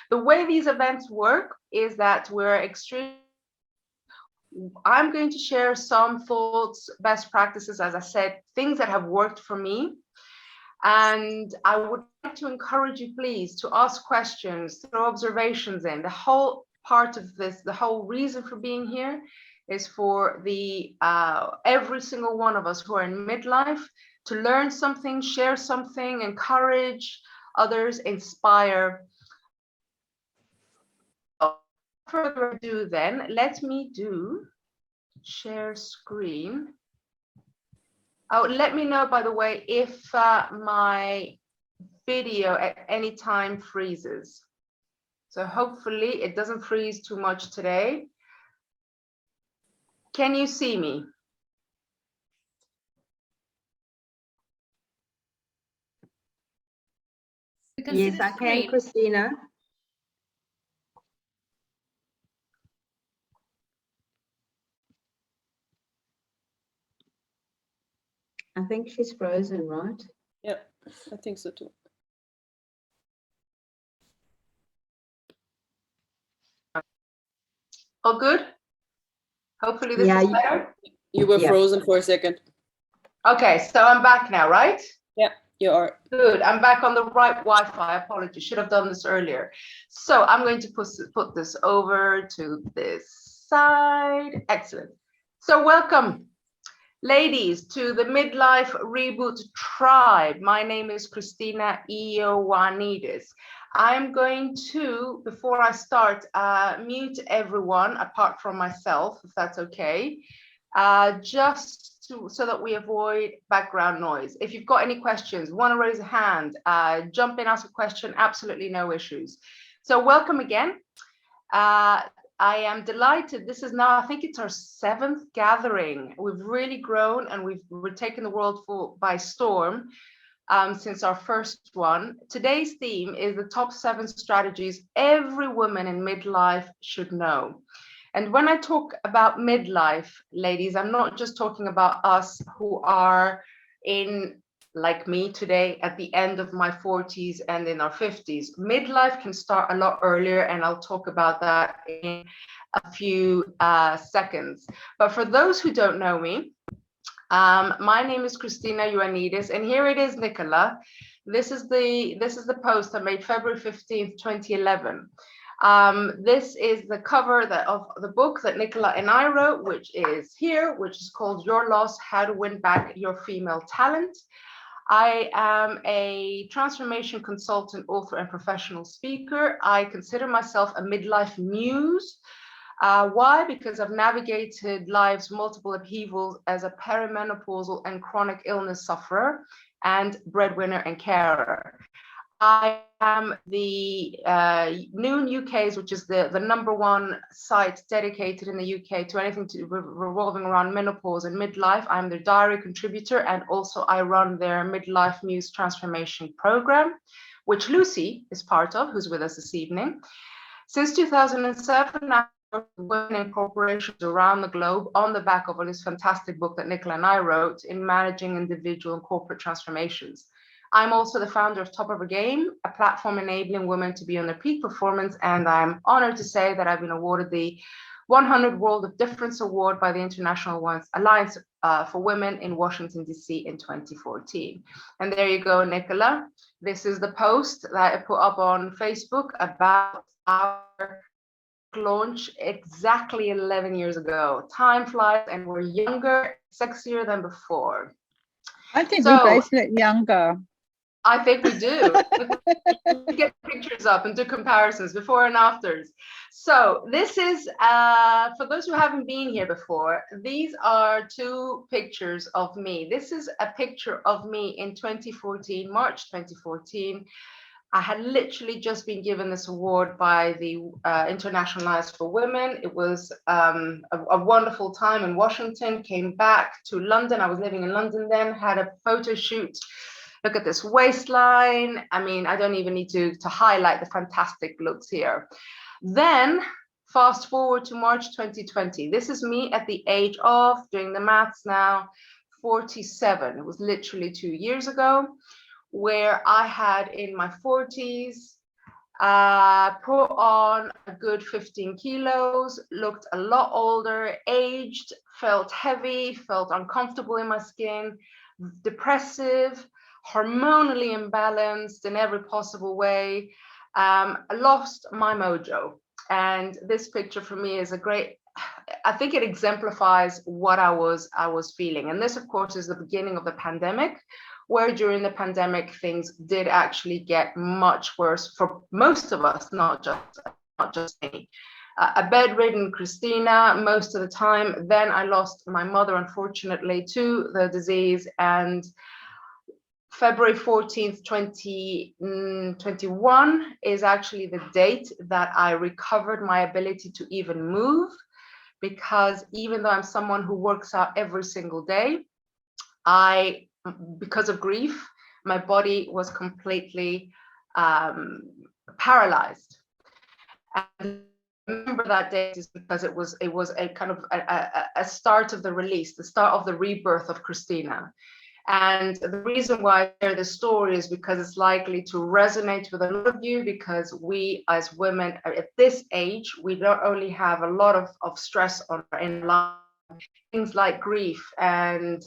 The way these events work is that I'm going to share some thoughts, best practices, as I said, things that have worked for me. And I would like to encourage you, please, to ask questions, throw observations in. The whole part of this, the whole reason for being here is for every single one of us who are in midlife to learn something, share something, encourage others, inspire. Without further ado, then, let me share screen. Oh, let me know, by the way, if my video at any time freezes. So hopefully it doesn't freeze too much today. Can you see me? Yes, I can, Christina. I think she's frozen, right? Yeah, I think so too. All good? Hopefully this is better. You were frozen for a second. Okay, so I'm back now, right? Yeah, you are. Good, I'm back on the right Wi-Fi. Apologies, should have done this earlier. So I'm going to put this over to this side. Excellent. So welcome, ladies, to the Midlife Reboot Tribe. My name is Christina Ioannidis. I'm going to, before I start, mute everyone apart from myself, if that's okay, so that we avoid background noise. If you've got any questions, want to raise a hand, jump in, ask a question, absolutely no issues. So welcome again. I am delighted. This is now, I think it's our 7th gathering. We've really grown and we're taking the world by storm since our first one. Today's theme is the top 7 strategies every woman in midlife should know. And when I talk about midlife, ladies, I'm not just talking about us who are like me today, at the end of my 40s and in our 50s. Midlife can start a lot earlier, and I'll talk about that in a few seconds. But for those who don't know me, my name is Christina Ioannidis, and here it is, Nicola. This is the post I made February 15th, 2011. This is the cover of the book that Nicola and I wrote, which is here, which is called Your Loss: How to Win Back Your Female Talent. I am a transformation consultant, author, and professional speaker. I consider myself a midlife muse. Why? Because I've navigated life's multiple upheavals as a perimenopausal and chronic illness sufferer and breadwinner and carer. I am the Noon UK's, which is the #1 site dedicated in the UK to anything revolving around menopause and midlife. I'm their diary contributor, and also I run their Midlife Muse Transformation Program, which Lucy is part of, who's with us this evening. Since 2007, I've worked with women in corporations around the globe on the back of this fantastic book that Nicola and I wrote in managing individual and corporate transformations. I'm also the founder of Top of a Game, a platform enabling women to be on their peak performance, and I'm honored to say that I've been awarded the 100 World of Difference Award by the International Alliance for Women in Washington, D.C. in 2014. And there you go, Nicola. This is the post that I put up on Facebook about our launch exactly 11 years ago. Time flies, and we're younger, sexier than before. I think we both look younger. I think we do. We get pictures up and do comparisons before and afters. So this is, for those who haven't been here before, these are 2 pictures of me. This is a picture of me in 2014, March 2014. I had literally just been given this award by the International Alliance for Women. It was a wonderful time in Washington, came back to London. I was living in London then, had a photo shoot. Look at this waistline. I mean, I don't even need to highlight the fantastic looks here. Then fast forward to March 2020. This is me at the age of, doing the maths now, 47. It was literally 2 years ago, where I had in my 40s put on a good 15 kilos, looked a lot older, aged, felt heavy, felt uncomfortable in my skin, depressive, hormonally imbalanced in every possible way. I lost my mojo. And this picture for me is a great, I think it exemplifies what I was feeling. And this, of course, is the beginning of the pandemic, where during the pandemic, things did actually get much worse for most of us, not just me. A bedridden Christina most of the time. Then I lost my mother, unfortunately, to the disease. And February 14th, 2021 is actually the date that I recovered my ability to even move, because even though I'm someone who works out every single day, because of grief, my body was completely paralyzed. And I remember that day is because it was a kind of a start of the release, the start of the rebirth of Christina. And the reason why I share this story is because it's likely to resonate with a lot of you, because we as women at this age, we not only have a lot of stress in life, things like grief and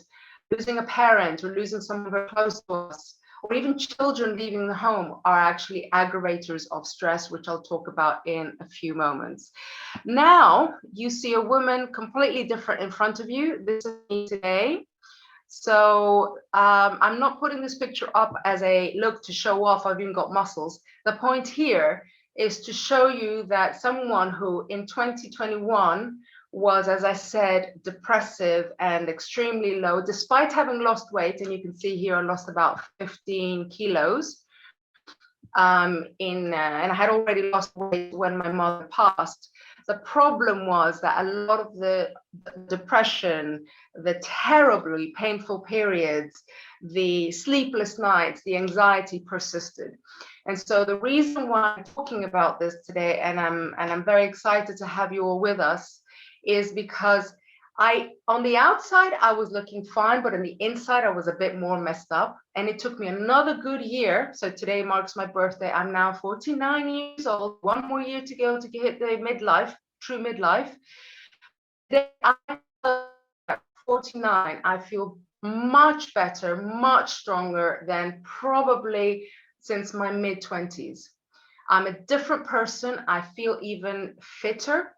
losing a parent or losing someone very close to us, or even children leaving the home are actually aggravators of stress, which I'll talk about in a few moments. Now you see a woman completely different in front of you. This is me today. So I'm not putting this picture up as a look to show off, I've even got muscles. The point here is to show you that someone who in 2021 was, as I said, depressive and extremely low, despite having lost weight, and you can see here I lost about 15 kilos. And I had already lost weight when my mother passed. The problem was that a lot of the depression, the terribly painful periods, the sleepless nights, the anxiety persisted. And so the reason why I'm talking about this today, and I'm very excited to have you all with us, is because on the outside, I was looking fine, but on the inside, I was a bit more messed up. And it took me another good year. So today marks my birthday. I'm now 49 years old, one more year to go to hit the midlife, true midlife. I'm 49, I feel much better, much stronger than probably since my mid-20s. I'm a different person. I feel even fitter.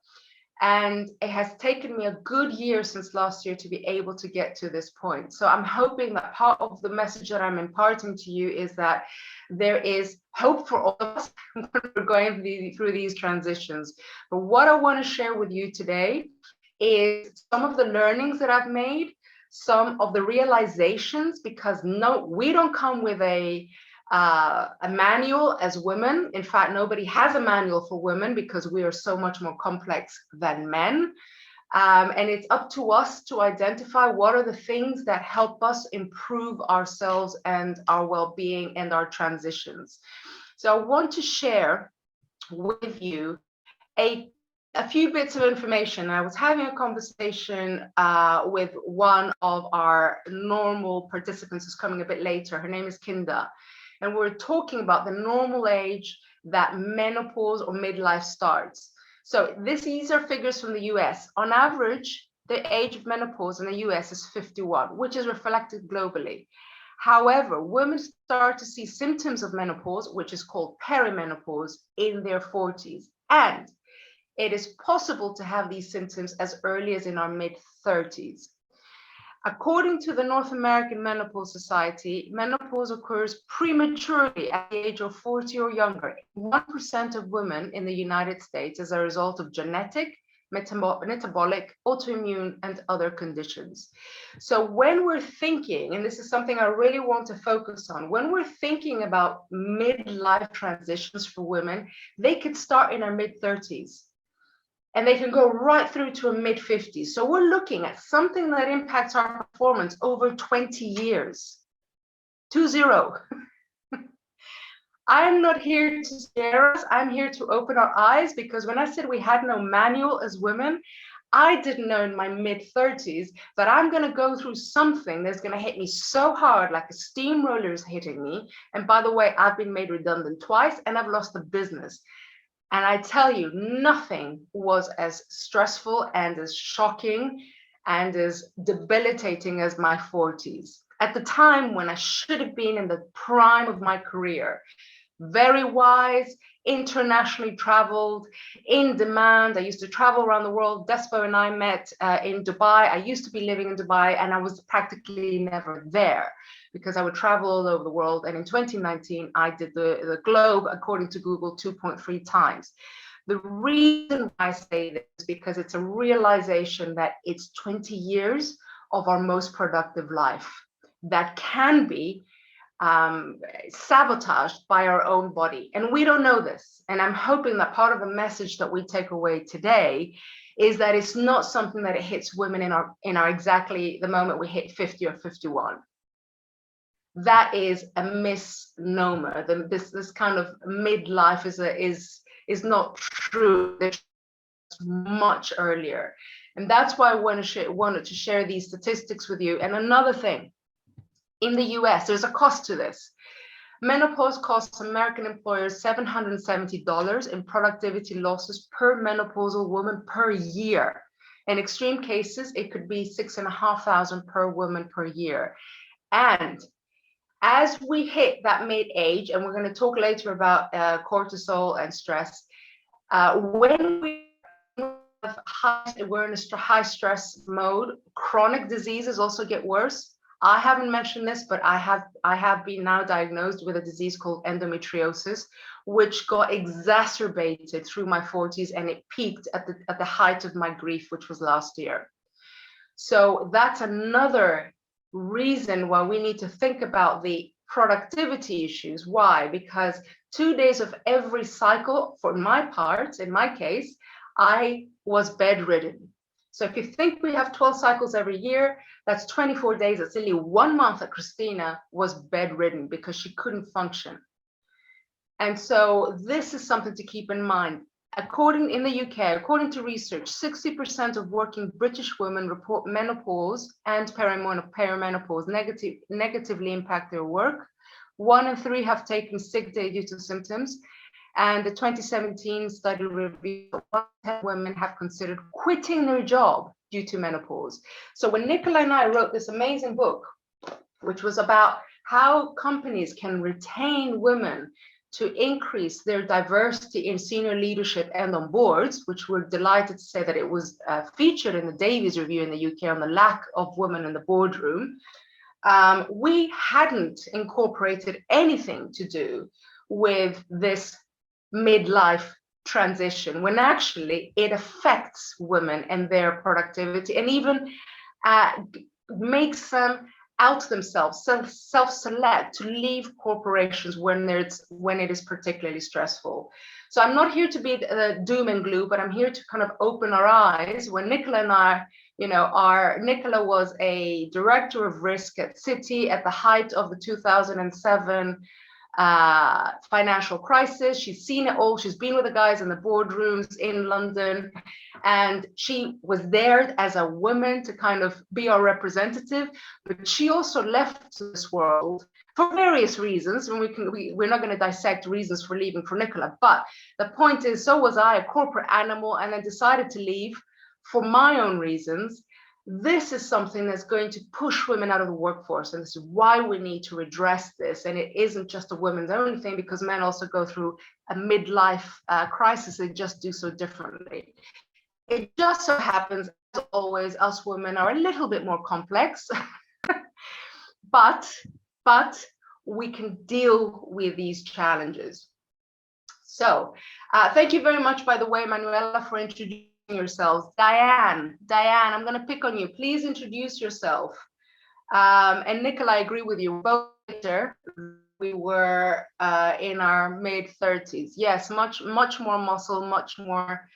And it has taken me a good year since last year to be able to get to this point. So I'm hoping that part of the message that I'm imparting to you is that there is hope for all of us when we're going through these transitions. But what I want to share with you today is some of the learnings that I've made, some of the realizations, because we don't come with a manual as women. In fact, nobody has a manual for women because we are so much more complex than men. And it's up to us to identify what are the things that help us improve ourselves and our well-being and our transitions. So I want to share with you a few bits of information. I was having a conversation with one of our normal participants who's coming a bit later. Her name is Kinda. And we're talking about the normal age that menopause or midlife starts. So these are figures from the US. On average, the age of menopause in the US is 51, which is reflected globally. However, women start to see symptoms of menopause, which is called perimenopause, in their 40s. And it is possible to have these symptoms as early as in our mid-30s. According to the North American Menopause Society, menopause occurs prematurely at the age of 40 or younger. 1% of women in the United States as a result of genetic, metabolic, autoimmune, and other conditions. So when we're thinking, and this is something I really want to focus on, when we're thinking about midlife transitions for women, they could start in our mid-30s. And they can go right through to a mid-50s. So we're looking at something that impacts our performance over 20 years. 20. I'm not here to scare us. I'm here to open our eyes, because when I said we had no manual as women, I didn't know in my mid-30s that I'm going to go through something that's going to hit me so hard, like a steamroller is hitting me. And by the way, I've been made redundant twice and I've lost the business. And I tell you, nothing was as stressful and as shocking and as debilitating as my 40s. At the time when I should have been in the prime of my career, very wise, internationally traveled, in demand. I used to travel around the world. Despo and I met in Dubai. I used to be living in Dubai and I was practically never there because I would travel all over the world. And in 2019, I did the globe, according to Google, 2.3 times. The reason why I say this is because it's a realization that it's 20 years of our most productive life that can be sabotaged by our own body. And we don't know this. And I'm hoping that part of the message that we take away today is that it's not something that it hits women in our exactly the moment we hit 50 or 51. That is a misnomer. This kind of midlife is not true. It's much earlier. And that's why I wanted to share these statistics with you. And another thing, in the US, there's a cost to this. Menopause costs American employers $770 in productivity losses per menopausal woman per year. In extreme cases, it could be $6,500 per woman per year. And as we hit that mid-age, and we're going to talk later about cortisol and stress, when we have high awareness, high stress mode, chronic diseases also get worse. I haven't mentioned this, but I have been now diagnosed with a disease called endometriosis, which got exacerbated through my 40s, and it peaked at the height of my grief, which was last year. So that's another reason why we need to think about the productivity issues. Why? Because 2 days of every cycle, for my part, in my case, I was bedridden. So if you think we have 12 cycles every year, that's 24 days. That's only 1 month that Christina was bedridden because she couldn't function. And so this is something to keep in mind. In the UK, according to research, 60% of working British women report menopause and perimenopause negatively impact their work. 1 in 3 have taken sick day due to symptoms. And the 2017 study revealed that 1 in 10 women have considered quitting their job due to menopause. So when Nicola and I wrote this amazing book, which was about how companies can retain women to increase their diversity in senior leadership and on boards, which we're delighted to say that it was featured in the Davies Review in the UK on the lack of women in the boardroom, we hadn't incorporated anything to do with this midlife transition, when actually it affects women and their productivity, and even makes them out themselves, self-select to leave corporations when it is particularly stressful. So I'm not here to be doom and gloom, but I'm here to kind of open our eyes. When Nicola and I, Nicola was a director of risk at Citi at the height of the 2007 financial crisis. She's seen it all. She's been with the guys in the boardrooms in London, and she was there as a woman to kind of be our representative. But she also left this world for various reasons, and we're not going to dissect reasons for leaving for Nicola. But the point is, so was I, a corporate animal, and I decided to leave for my own reasons. This is something that's going to push women out of the workforce, and this is why we need to address this. And it isn't just a women's only thing, because men also go through a midlife crisis. They just do so differently. It just so happens, as always, us women are a little bit more complex, but we can deal with these challenges. So thank you very much, by the way, Manuela, for introducing yourselves. Diane, I'm going to pick on you. Please introduce yourself. And Nicola, I agree with you. Both we were in our mid-30s. Yes, much more muscle, much more,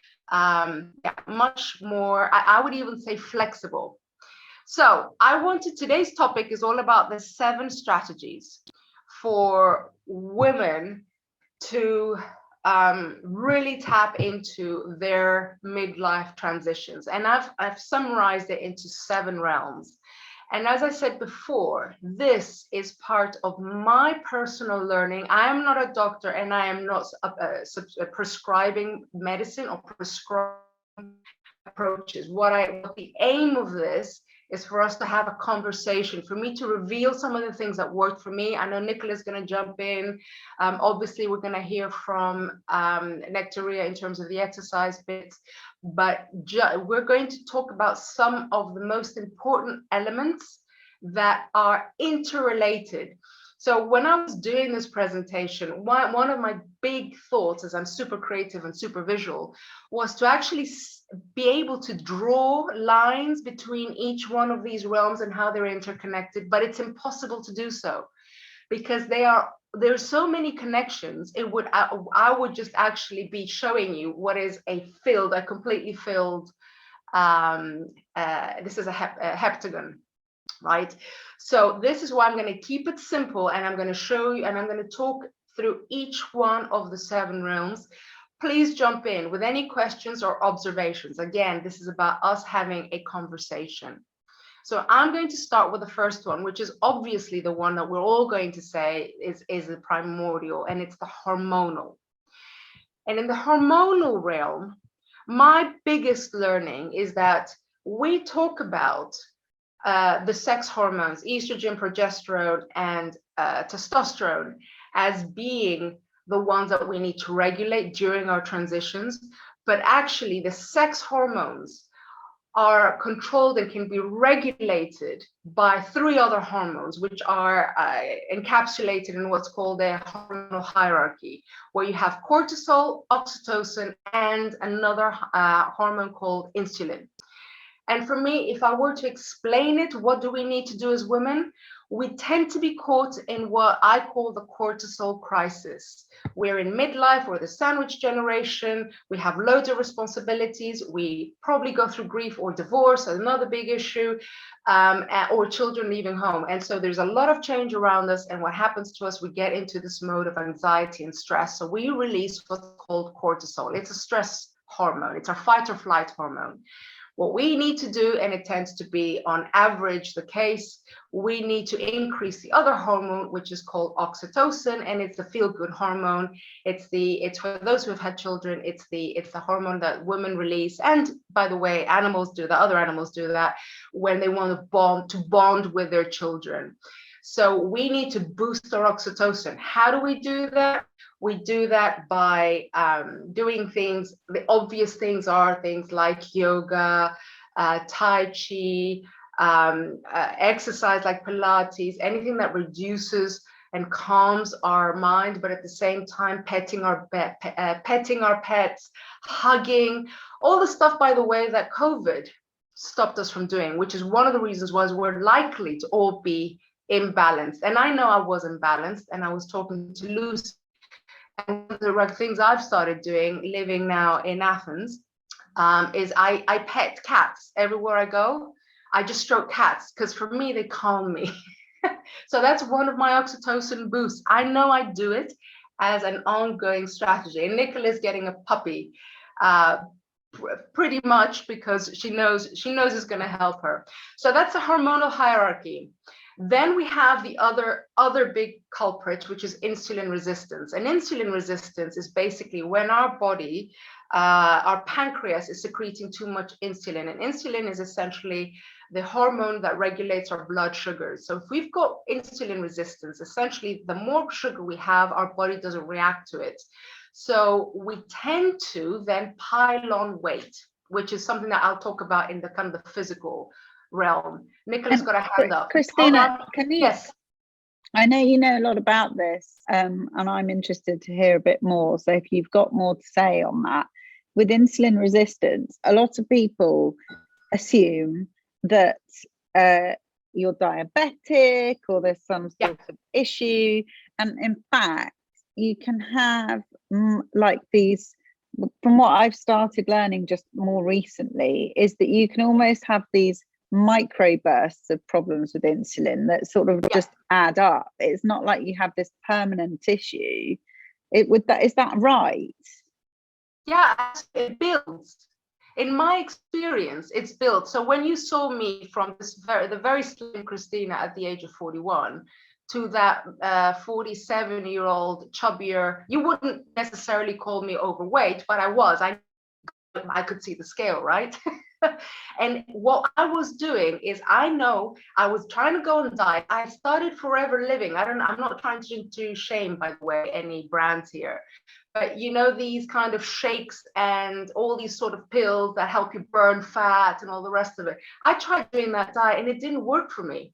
much more. I would even say flexible. So today's topic is all about the 7 strategies for women to really tap into their midlife transitions. And I've summarized it into 7 realms. And as I said before, this is part of my personal learning. I am not a doctor, and I am not prescribing medicine or prescribing approaches. What the aim of this is for us to have a conversation, for me to reveal some of the things that worked for me. I know Nicola's going to jump in. Obviously, we're going to hear from Nectaria in terms of the exercise bits, but we're going to talk about some of the most important elements that are interrelated. So when I was doing this presentation, one of my big thoughts, as I'm super creative and super visual, was to actually be able to draw lines between each one of these realms and how they're interconnected, but it's impossible to do so because there's so many connections. I would just actually be showing you what is a completely filled, this is a heptagon. Right? So this is why I'm going to keep it simple, and I'm going to show you, and I'm going to talk through each one of the 7 realms. Please jump in with any questions or observations. Again, this is about us having a conversation. So I'm going to start with the first one, which is obviously the one that we're all going to say is the primordial, and it's the hormonal. And in the hormonal realm, my biggest learning is that we talk about the sex hormones, estrogen, progesterone, and testosterone, as being the ones that we need to regulate during our transitions. But actually, the sex hormones are controlled and can be regulated by 3 other hormones, which are encapsulated in what's called a hormonal hierarchy, where you have cortisol, oxytocin, and another hormone called insulin. And for me, if I were to explain it, what do we need to do as women? We tend to be caught in what I call the cortisol crisis. We're in midlife, we're the sandwich generation, we have loads of responsibilities, we probably go through grief or divorce, another big issue, or children leaving home. And so there's a lot of change around us, and what happens to us, we get into this mode of anxiety and stress. So we release what's called cortisol. It's a stress hormone, it's our fight or flight hormone. What we need to do, and it tends to be on average the case, we need to increase the other hormone, which is called oxytocin, and it's the feel-good hormone. It's for those who have had children, it's the hormone that women release, and by the way, animals do that, other animals do that when they want to bond with their children. So we need to boost our oxytocin. How do we do that? We do that by doing things. The obvious things are things like yoga, Tai Chi, exercise like Pilates, anything that reduces and calms our mind, but at the same time, petting our pets, hugging, all the stuff, by the way, that COVID stopped us from doing, which is one of the reasons why we're likely to all be imbalanced. And I know I was imbalanced, and I was talking to Lucy. And one of the things I've started doing, living now in Athens, is I pet cats everywhere I go. I just stroke cats because for me, they calm me. So that's one of my oxytocin boosts. I know I do it as an ongoing strategy. And Nicola's getting a puppy pretty much because she knows it's going to help her. So that's a hormonal hierarchy. Then we have the other big culprit, which is insulin resistance. And insulin resistance is basically when our body, our pancreas is secreting too much insulin. And insulin is essentially the hormone that regulates our blood sugars. So if we've got insulin resistance, essentially the more sugar we have, our body doesn't react to it. So we tend to then pile on weight, which is something that I'll talk about in the kind of the physical realm. Nicola's got a hand up. Christina, can you? Yes. I know you know a lot about this, and I'm interested to hear a bit more. So if you've got more to say on that, with insulin resistance, a lot of people assume that you're diabetic or there's some sort of issue, and in fact, you can have like these. From what I've started learning just more recently, is that you can almost have these micro bursts of problems with insulin that sort of just add up. It's not like you have this permanent issue. Is that right? Yeah, it builds. In my experience, it's built. So when you saw me from the very slim Christina at the age of 41 to that 47-year-old chubbier, you wouldn't necessarily call me overweight, but I was. I could see the scale, right? And what I was doing is, I know I was trying to go on diet. I started Forever Living. I'm not trying to shame, by the way, any brands here. But you know, these kind of shakes and all these sort of pills that help you burn fat and all the rest of it. I tried doing that diet and it didn't work for me.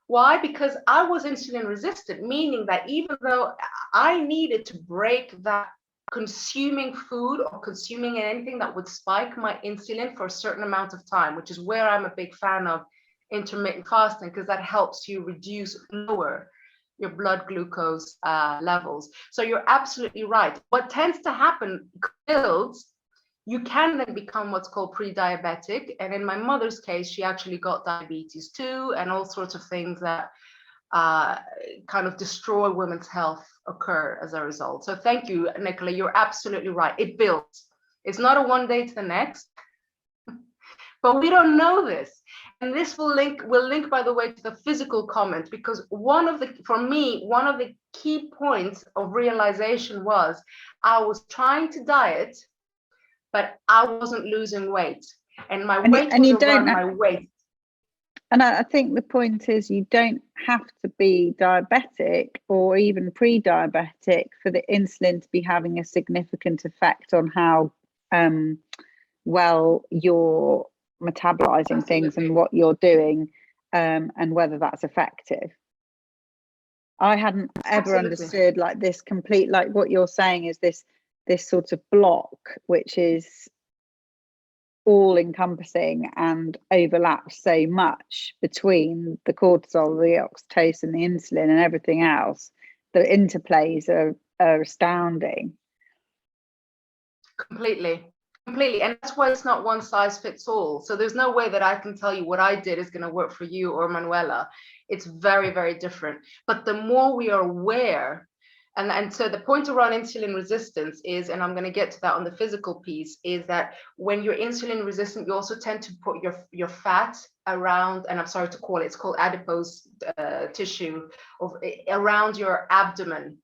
Why? Because I was insulin resistant, meaning that even though I needed to break that consuming food or consuming anything that would spike my insulin for a certain amount of time, which is where I'm a big fan of intermittent fasting, because that helps you lower your blood glucose levels. So you're absolutely right. What tends to happen, builds, you can then become what's called pre-diabetic. And in my mother's case, she actually got diabetes too, and all sorts of things that kind of destroy women's health occur as a result. So thank you, Nicola. You're absolutely right. It builds. It's not a one day to the next, but we don't know this. And this will link, by the way, to the physical comment, because for me, one of the key points of realization was I was trying to diet, but I wasn't losing weight. And my weight was around my waist. And I think the point is, you don't have to be diabetic or even pre-diabetic for the insulin to be having a significant effect on how well you're metabolizing things and what you're doing, and whether that's effective. I hadn't ever understood like this complete, like what you're saying is this sort of block, which is all encompassing and overlaps so much between the cortisol, the oxytocin, the insulin, and everything else. The interplays are astounding. Completely. And that's why it's not one size fits all. So there's no way that I can tell you what I did is going to work for you or Manuela. It's very, very different. But the more we are aware, and so the point around insulin resistance is, and I'm going to get to that on the physical piece, is that when you're insulin resistant, you also tend to put your fat around, and I'm sorry to call it, it's called adipose tissue, around your abdomen.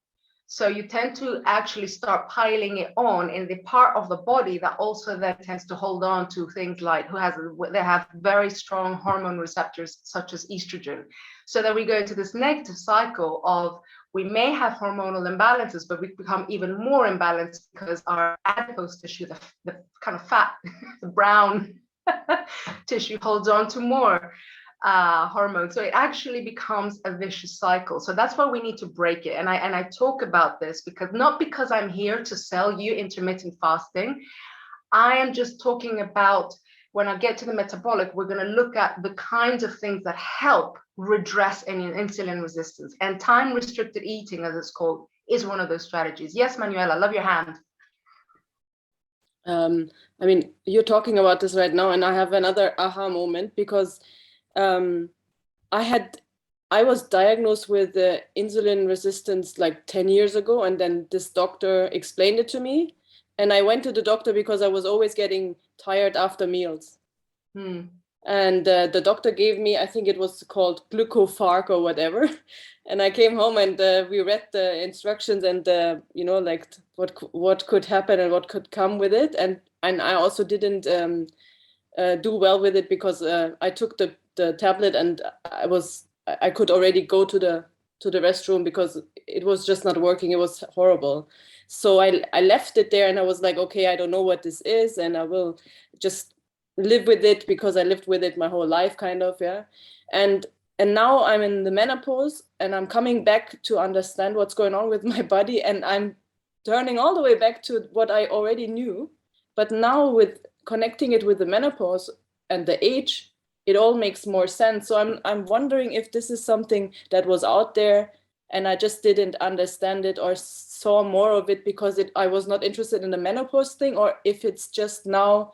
So you tend to actually start piling it on in the part of the body that also then tends to hold on to things like they have very strong hormone receptors such as estrogen. So then we go into this negative cycle of, we may have hormonal imbalances, but we become even more imbalanced because our adipose tissue, the kind of fat, the brown tissue, holds on to more hormones. So it actually becomes a vicious cycle. So that's why we need to break it. And I talk about this not because I'm here to sell you intermittent fasting. I am just talking about, when I get to the metabolic, we're going to look at the kinds of things that help redress any insulin resistance. And time-restricted eating, as it's called, is one of those strategies. Yes, Manuela, love your hand. I mean, you're talking about this right now, and I have another aha moment, because I was diagnosed with insulin resistance like 10 years ago, and then this doctor explained it to me, and I went to the doctor because I was always getting tired after meals. And the doctor gave me, I think it was called glucofarc or whatever, and I came home and we read the instructions and like what could happen and what could come with it, and I also didn't do well with it, because I took the tablet and I could already go to the restroom because it was just not working. It was horrible. So I left it there and I was like, okay, I don't know what this is, and I will just live with it, because I lived with it my whole life, kind of, yeah. And now I'm in the menopause and I'm coming back to understand what's going on with my body, and I'm turning all the way back to what I already knew. But now, with connecting it with the menopause and the age, it all makes more sense. So I'm wondering if this is something that was out there and I just didn't understand it or saw more of it because I was not interested in the menopause thing, or if it's just now,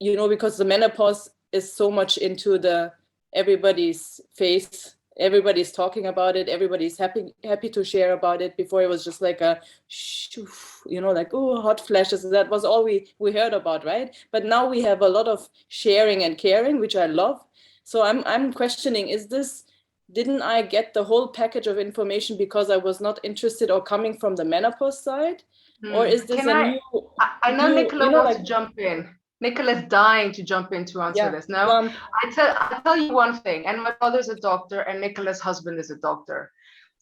because the menopause is so much into everybody's face everybody's talking about it, everybody's happy to share about it. Before it was just like a like, oh, hot flashes. That was all we heard about, right? But now we have a lot of sharing and caring, which I love. So I'm questioning, didn't I get the whole package of information because I was not interested or coming from the menopause side? Or is this I know Nicola wants to jump in. Nicola's dying to jump in to answer this. No, I tell you one thing, and my brother's a doctor and Nicola's husband is a doctor.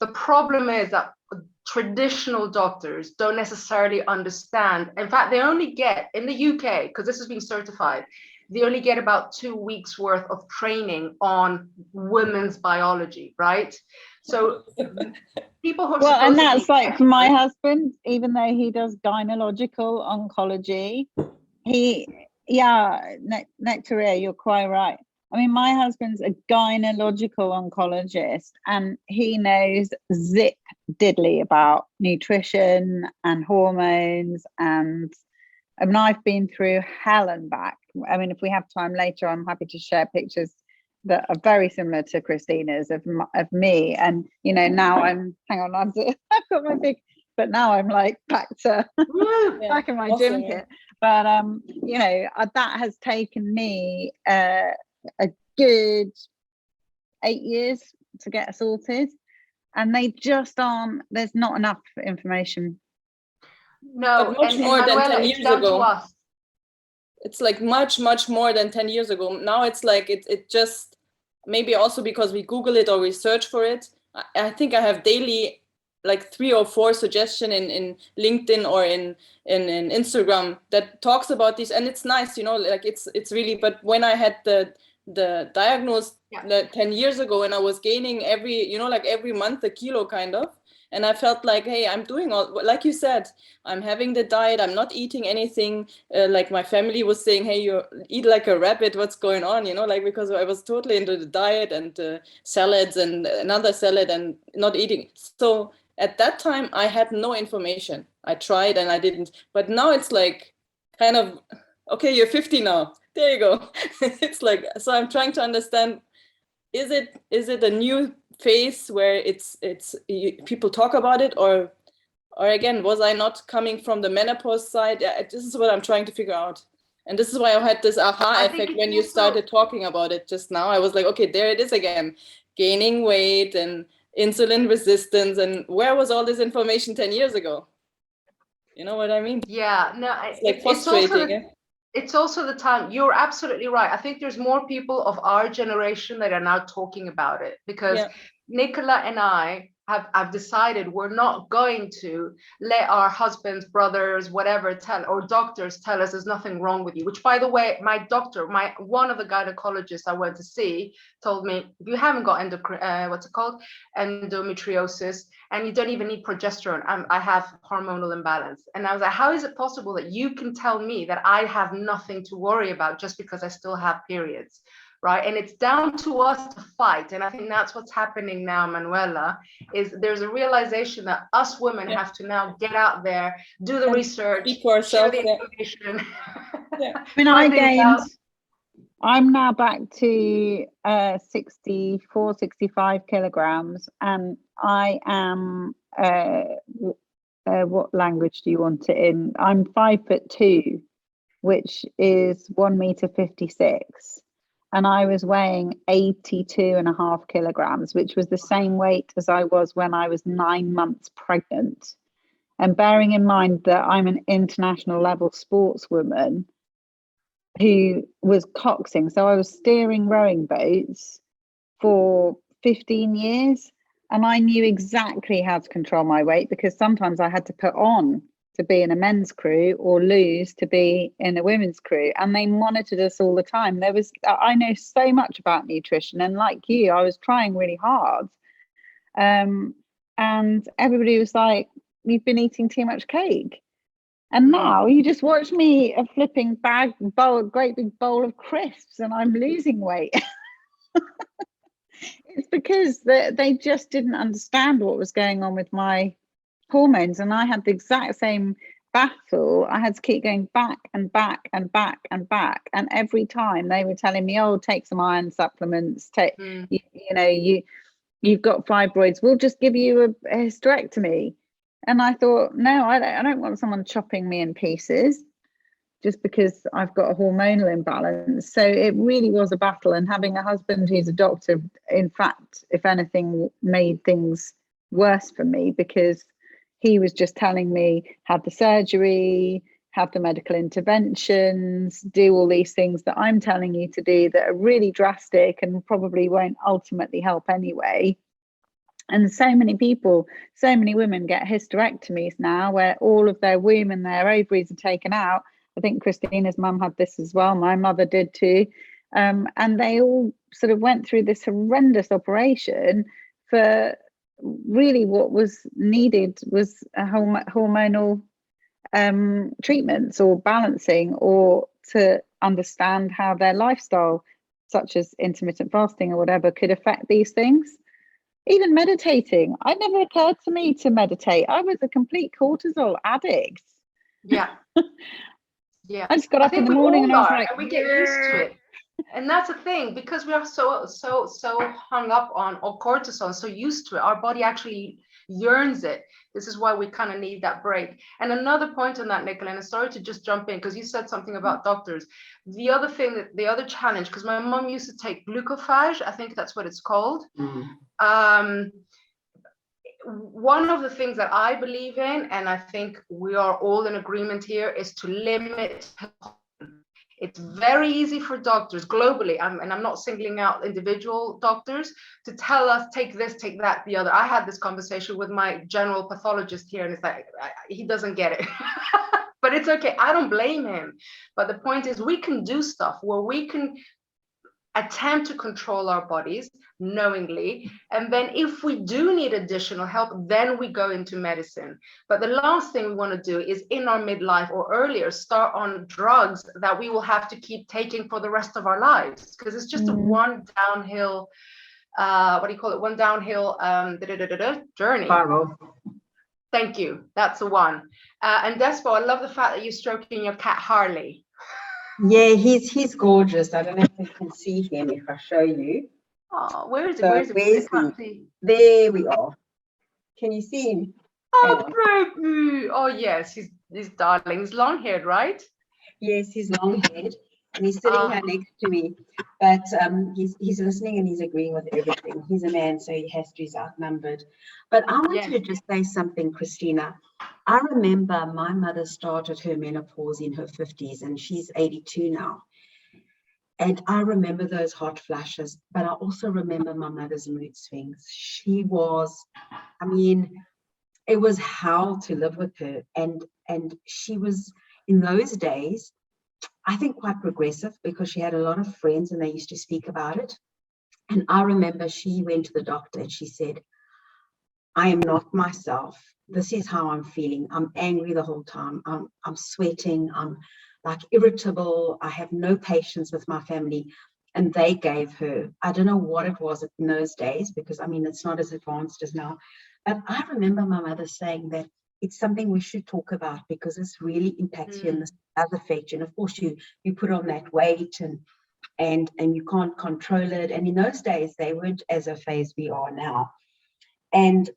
The problem is that traditional doctors don't necessarily understand. In fact, they only get, in the UK, because this has been certified, they only get about 2 weeks worth of training on women's biology, right? So people who are and that's like for my husband, even though he does gynecological oncology, Nectaria, you're quite right. I mean, my husband's a gynecological oncologist and he knows zip diddly about nutrition and hormones. And I mean, I've been through hell and back. I mean, if we have time later, I'm happy to share pictures that are very similar to Christina's of me. And, now I've got my big, but now I'm like back in my gym kit. But, that has taken me a good 8 years to get sorted. And they just there's not enough information. No, but much more than 10 years ago. It's like much more than 10 years ago. Now it's like it just, maybe also because we Google it or we search for it. I think I have daily like 3 or 4 suggestions in LinkedIn or in Instagram that talks about this, and it's nice, like it's really. But when I had the diagnosis 10 years ago, and I was gaining every month a kilo kind of, and I felt like, hey, I'm doing all, like you said, I'm having the diet, I'm not eating anything, like my family was saying, hey, you eat like a rabbit, what's going on, because I was totally into the diet and salads and another salad and not eating. So at that time, I had no information. I tried and I didn't. But now it's like kind of, okay, you're 50 now. There you go. It's like, so I'm trying to understand, is it a new phase where people talk about it, or again, was I not coming from the menopause side? This is what I'm trying to figure out. And this is why I had this aha effect when you started talking about it just now. I was like, okay, there it is again, gaining weight and insulin resistance, and where was all this information 10 years ago? You know what I mean? Yeah, no, it's like frustrating. It's also the time. You're absolutely right. I think there's more people of our generation that are now talking about it, because Nicola and I have decided we're not going to let our husbands, brothers, whatever, or doctors tell us there's nothing wrong with you. Which, by the way, my doctor, one of the gynecologists I went to see, told me, if you haven't got endometriosis, and you don't even need progesterone, I have hormonal imbalance. And I was like, how is it possible that you can tell me that I have nothing to worry about just because I still have periods? Right. And it's down to us to fight. And I think that's what's happening now, Manuela, is there's a realization that us women have to now get out there, do the research, share the information. I mean, I'm now back to 64, 65 kilograms, and I am, what language do you want it in? I'm 5'2", which is 1.56 meters. And I was weighing 82.5 kilograms, which was the same weight as I was when I was 9 months pregnant. And bearing in mind that I'm an international level sportswoman who was coxing, so I was steering rowing boats for 15 years, and I knew exactly how to control my weight, because sometimes I had to put on to be in a men's crew or lose to be in a women's crew, and they monitored us all the time. I know so much about nutrition, and like you, I was trying really hard, and everybody was like, you've been eating too much cake. And now you just watch me a flipping great big bowl of crisps, and I'm losing weight. It's because they just didn't understand what was going on with my hormones, and I had the exact same battle. I had to keep going back and back and back and back, and every time they were telling me, oh, take some iron supplements, you've got fibroids, we'll just give you a hysterectomy. And I thought, no, I don't want someone chopping me in pieces just because I've got a hormonal imbalance. So it really was a battle. And having a husband who's a doctor, in fact, if anything, made things worse for me, because he was just telling me, have the surgery, have the medical interventions, do all these things that I'm telling you to do that are really drastic and probably won't ultimately help anyway. And so many people, so many women get hysterectomies now where all of their womb and their ovaries are taken out. I think Christina's mum had this as well. My mother did too. And they all sort of went through this horrendous operation for really what was needed was a hormonal treatments or balancing, or to understand how their lifestyle, such as intermittent fasting or whatever, could affect these things. Even meditating, it never occurred to me to meditate. I was a complete cortisol addict. Yeah. Yeah. I just got up in the morning and I was like, and we get used to it. And that's the thing, because we are so hung up on cortisol, so used to it, our body actually yearns it. This is why we kind of need that break. And another point on that, Nicola, and sorry to just jump in because you said something about doctors. The other thing, the other challenge, because my mom used to take glucophage, I think that's what it's called. One of the things that I believe in, and I think we are all in agreement here, is to limit. It's very easy for doctors globally, and I'm not singling out individual doctors, to tell us, take this, take that, the other. I had this conversation with my general pathologist here, and it's like, he doesn't get it. But it's okay. I don't blame him. But the point is, we can do stuff where we can attempt to control our bodies knowingly, and then if we do need additional help, then we go into medicine. But the last thing we want to do is, in our midlife or earlier, start on drugs that we will have to keep taking for the rest of our lives, because it's just a one downhill one downhill journey. Spiral. Thank you, that's the one. And Despo, I love the fact that you're stroking your cat Harley. Yeah, he's gorgeous. I don't know if you can see him if I show you. Oh, where is it? So Where is it? where's I can't see. There we are. Can you see him? Oh, baby. Oh, yes, he's darling. He's long-haired, right? Yes, he's long-haired, and he's sitting here next to me. But he's listening and he's agreeing with everything. He's a man, so he has to. He's outnumbered. But I wanted to just say something, Christina. I remember my mother started her menopause in her 50s, and she's 82 now. And I remember those hot flashes, but I also remember my mother's mood swings. She was, I mean, it was hell to live with her. And she was, in those days, I think quite progressive, because she had a lot of friends and they used to speak about it. And I remember she went to the doctor and she said, I am not myself. This is how I'm feeling. I'm angry the whole time. I'm sweating. I'm like irritable. I have no patience with my family. And they gave her, I don't know what it was in those days, because I mean, it's not as advanced as now. But I remember my mother saying that it's something we should talk about, because this really impacts you and this does affect you. And of course, you put on that weight and you can't control it. And in those days, they weren't as au fait as we are now. And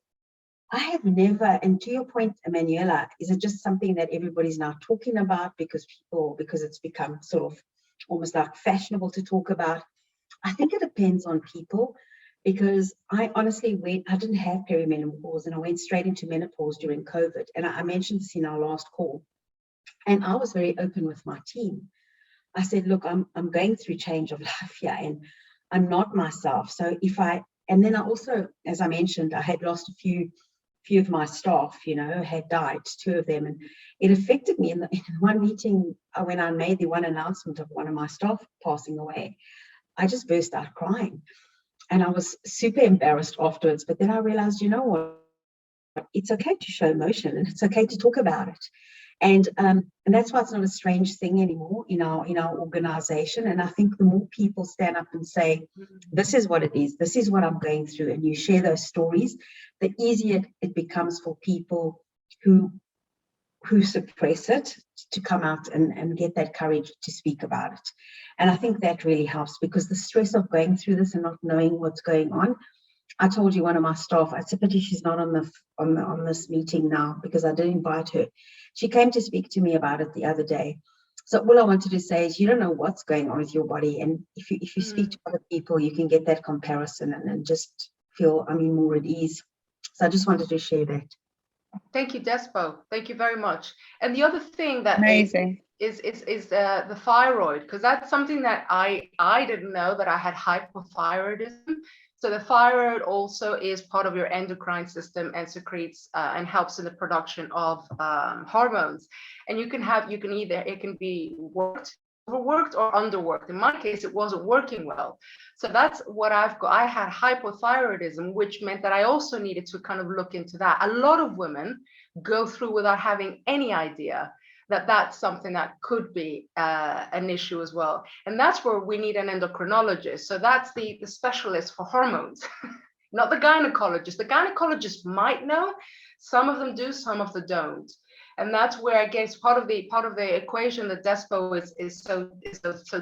I have never, and to your point, Emanuela, is it just something that everybody's now talking about because it's become sort of almost like fashionable to talk about? I think it depends on people, because I honestly I didn't have perimenopause, and I went straight into menopause during COVID. And I mentioned this in our last call, and I was very open with my team. I said, look, I'm going through change of life here, and I'm not myself. So and then I also, as I mentioned, I had lost a few of my staff, had died, 2 of them, and it affected me. In one meeting, when I made the one announcement of one of my staff passing away, I just burst out crying, and I was super embarrassed afterwards. But then I realized, you know what, it's okay to show emotion, and it's okay to talk about it, and that's why it's not a strange thing anymore in our organization. And I think the more people stand up and say, this is what it is, this is what I'm going through, and you share those stories, the easier it becomes for people who suppress it to come out and get that courage to speak about it. And I think that really helps, because the stress of going through this and not knowing what's going on, I told you one of my staff, it's a pity she's not on this meeting now, because I did invite her. She came to speak to me about it the other day. So all I wanted to say is, you don't know what's going on with your body, and if you speak to other people, you can get that comparison and just feel, more at ease. So I just wanted to share that. Thank you, Despo. Thank you very much. And the other thing that Amazing. is the thyroid, because that's something that I didn't know, that I had hypothyroidism. So the thyroid also is part of your endocrine system and secretes and helps in the production of hormones. And it can be overworked or underworked. In my case, it wasn't working well. So that's what I've got. I had hypothyroidism, which meant that I also needed to kind of look into that. A lot of women go through without having any idea that that's something that could be an issue as well. And that's where we need an endocrinologist. So that's the specialist for hormones, not the gynecologist. The gynecologist might know, some of them do, some of them don't. And that's where, I guess, part of the equation that Despo is so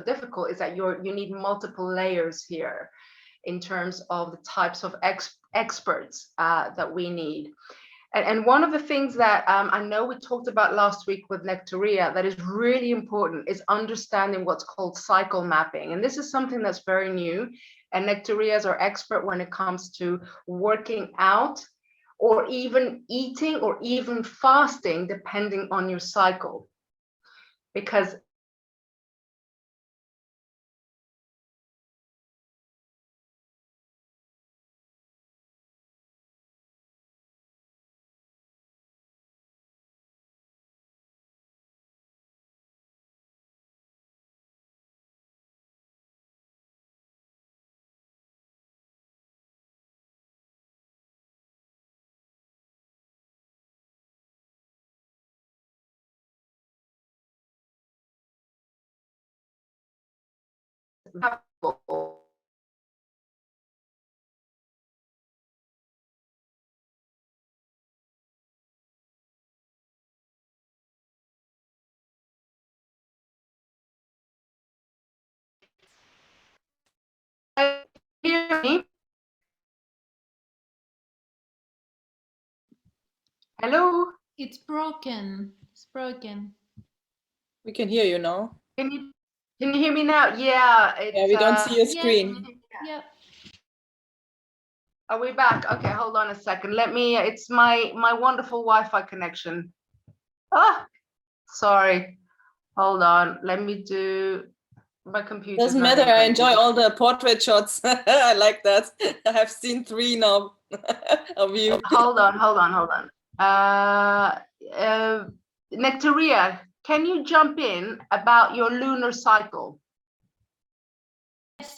difficult, is that you need multiple layers here in terms of the types of experts that we need. And one of the things that I know we talked about last week with Nectaria that is really important is understanding what's called cycle mapping. And this is something that's very new. And Nectaria is our expert when it comes to working out, or even eating, or even fasting, depending on your cycle. Because hear me? Hello? It's broken. It's broken. We can hear you now. Can you hear me now? Yeah. Yeah, we don't see your screen. Yeah. Are we back? Okay, hold on a second. Let me, it's my wonderful Wi-Fi connection. Sorry. Hold on. Let me do, my computer. Doesn't matter. I enjoy all the portrait shots. I like that. I have seen 3 now of you. Hold on. Nectaria, can you jump in about your lunar cycle?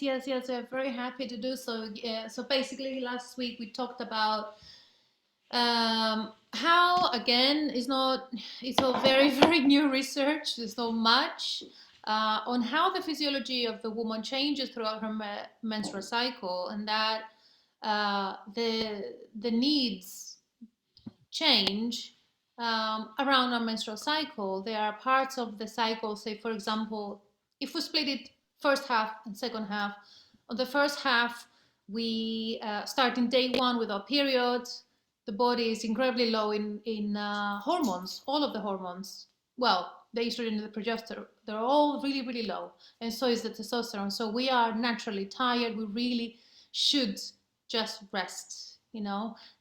Yes. I'm very happy to do so. So basically, last week we talked about how, again, it's all very, very new research. There's so much on how the physiology of the woman changes throughout her menstrual cycle, and that the needs change around our menstrual cycle. There are parts of the cycle, say, for example, if we split it first half and second half, on the first half, we start in day 1 with our period. The body is incredibly low in hormones, all of the hormones. Well, the estrogen and the progesterone, they're all really, really low. And so is the testosterone. So we are naturally tired. We really should just rest,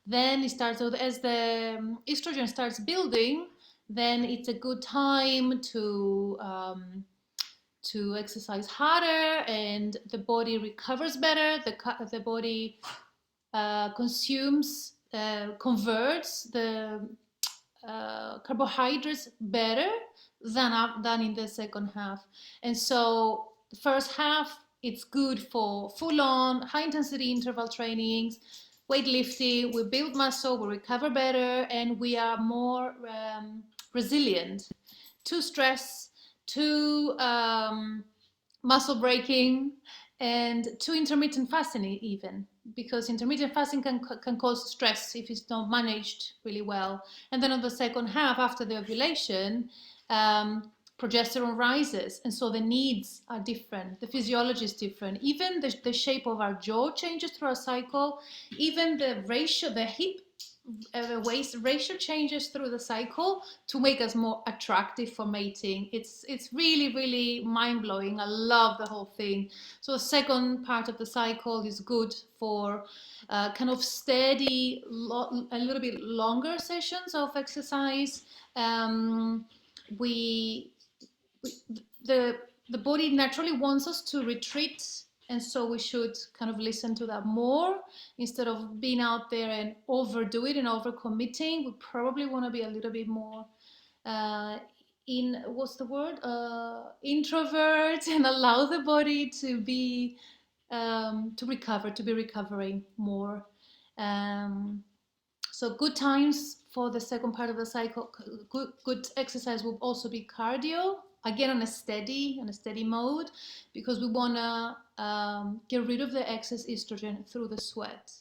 Then it starts, as the estrogen starts building, then it's a good time to exercise harder, and the body recovers better. The body converts the carbohydrates better than in the second half. And so the first half, it's good for full-on high-intensity interval trainings, weightlifting. We build muscle, we recover better, and we are more resilient to stress, to muscle breaking, and to intermittent fasting even, because intermittent fasting can cause stress if it's not managed really well. And then on the second half, after the ovulation, progesterone rises, and so the needs are different, the physiology is different, even the shape of our jaw changes through our cycle, even the ratio, the hip the waist ratio changes through the cycle to make us more attractive for mating. It's really, really mind-blowing. I love the whole thing. So the second part of the cycle is good for kind of steady, a little bit longer sessions of exercise. The body naturally wants us to retreat, and so we should kind of listen to that more instead of being out there and overdo it and overcommitting. We probably want to be a little bit more introvert, and allow the body to be to be recovering more. So good times for the second part of the cycle. Good exercise will also be cardio, again on a steady mode, because we want to get rid of the excess estrogen through the sweat.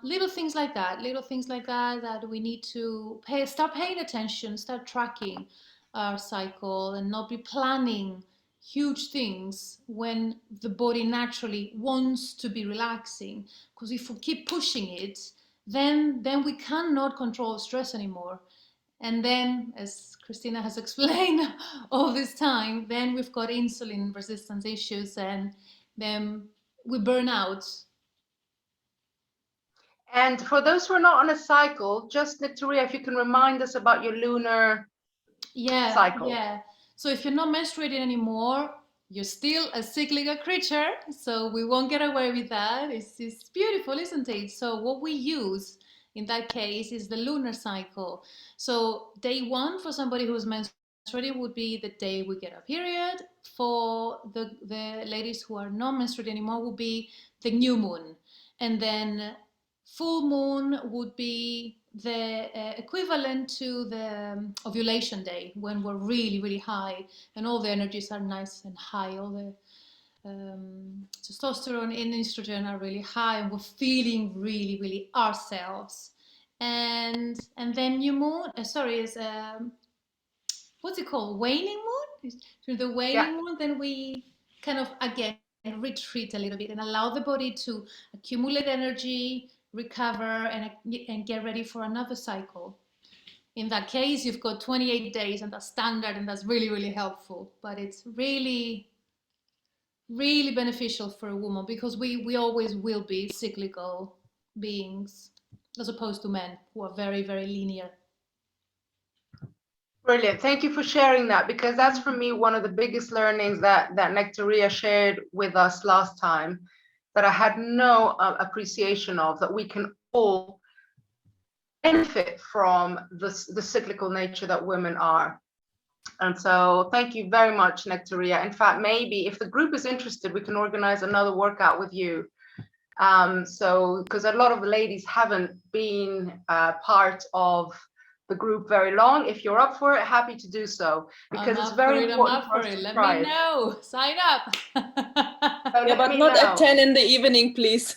Little things like that that we need to start paying attention, start tracking our cycle, and not be planning huge things when the body naturally wants to be relaxing. Because if we keep pushing it, then we cannot control stress anymore. And then, as Christina has explained all this time, then we've got insulin resistance issues, and then we burn out. And for those who are not on a cycle, just Victoria, if you can remind us about your lunar cycle. Yeah. So if you're not menstruating anymore, you're still a cyclical creature, so we won't get away with that. It's beautiful, isn't it? So what we use in that case is the lunar cycle. So day one for somebody who's menstruating would be the day we get a period. For the ladies who are not menstruating anymore would be the new moon. And then full moon would be the equivalent to the ovulation day, when we're really, really high and all the energies are nice and high, all the testosterone and estrogen are really high, and we're feeling really, really ourselves. And then new moon, is what's it called? Waning moon? Through the waning moon, then we kind of again retreat a little bit and allow the body to accumulate energy, recover, and get ready for another cycle. In that case, you've got 28 days, and that's standard, and that's really, really helpful. But it's really, really beneficial for a woman, because we always will be cyclical beings, as opposed to men who are very, very linear. Brilliant. Thank you for sharing that, because that's for me one of the biggest learnings that Nectaria shared with us last time, that I had no appreciation of, that we can all benefit from the cyclical nature that women are. And so thank you very much, Nectaria. In fact, maybe if the group is interested, we can organize another workout with you. So because a lot of the ladies haven't been part of the group very long. If you're up for it, happy to do so, because it's very important for us to try it. Let me know. Sign up. Yeah, but not at 10 in the evening, please.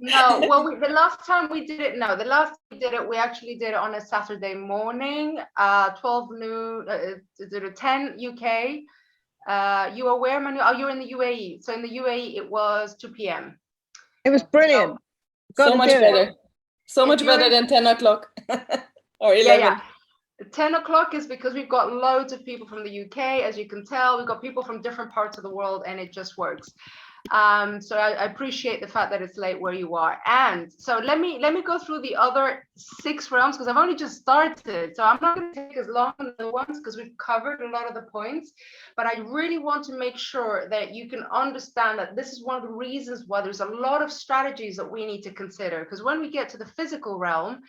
No, well, the last time we did it, we actually did it on a Saturday morning, 12 noon, 10 UK. You aware, Manu? Oh, you're in the UAE. So in the UAE, it was 2 p.m. It was brilliant. So much better. So much better than 10 o'clock or 11. Yeah. 10 o'clock is because we've got loads of people from the UK, as you can tell. We've got people from different parts of the world, and it just works. So I appreciate the fact that it's late where you are. And so let me go through the other 6 realms, because I've only just started. So I'm not going to take as long as the ones, because we've covered a lot of the points. But I really want to make sure that you can understand that this is one of the reasons why there's a lot of strategies that we need to consider. Because when we get to the physical realm,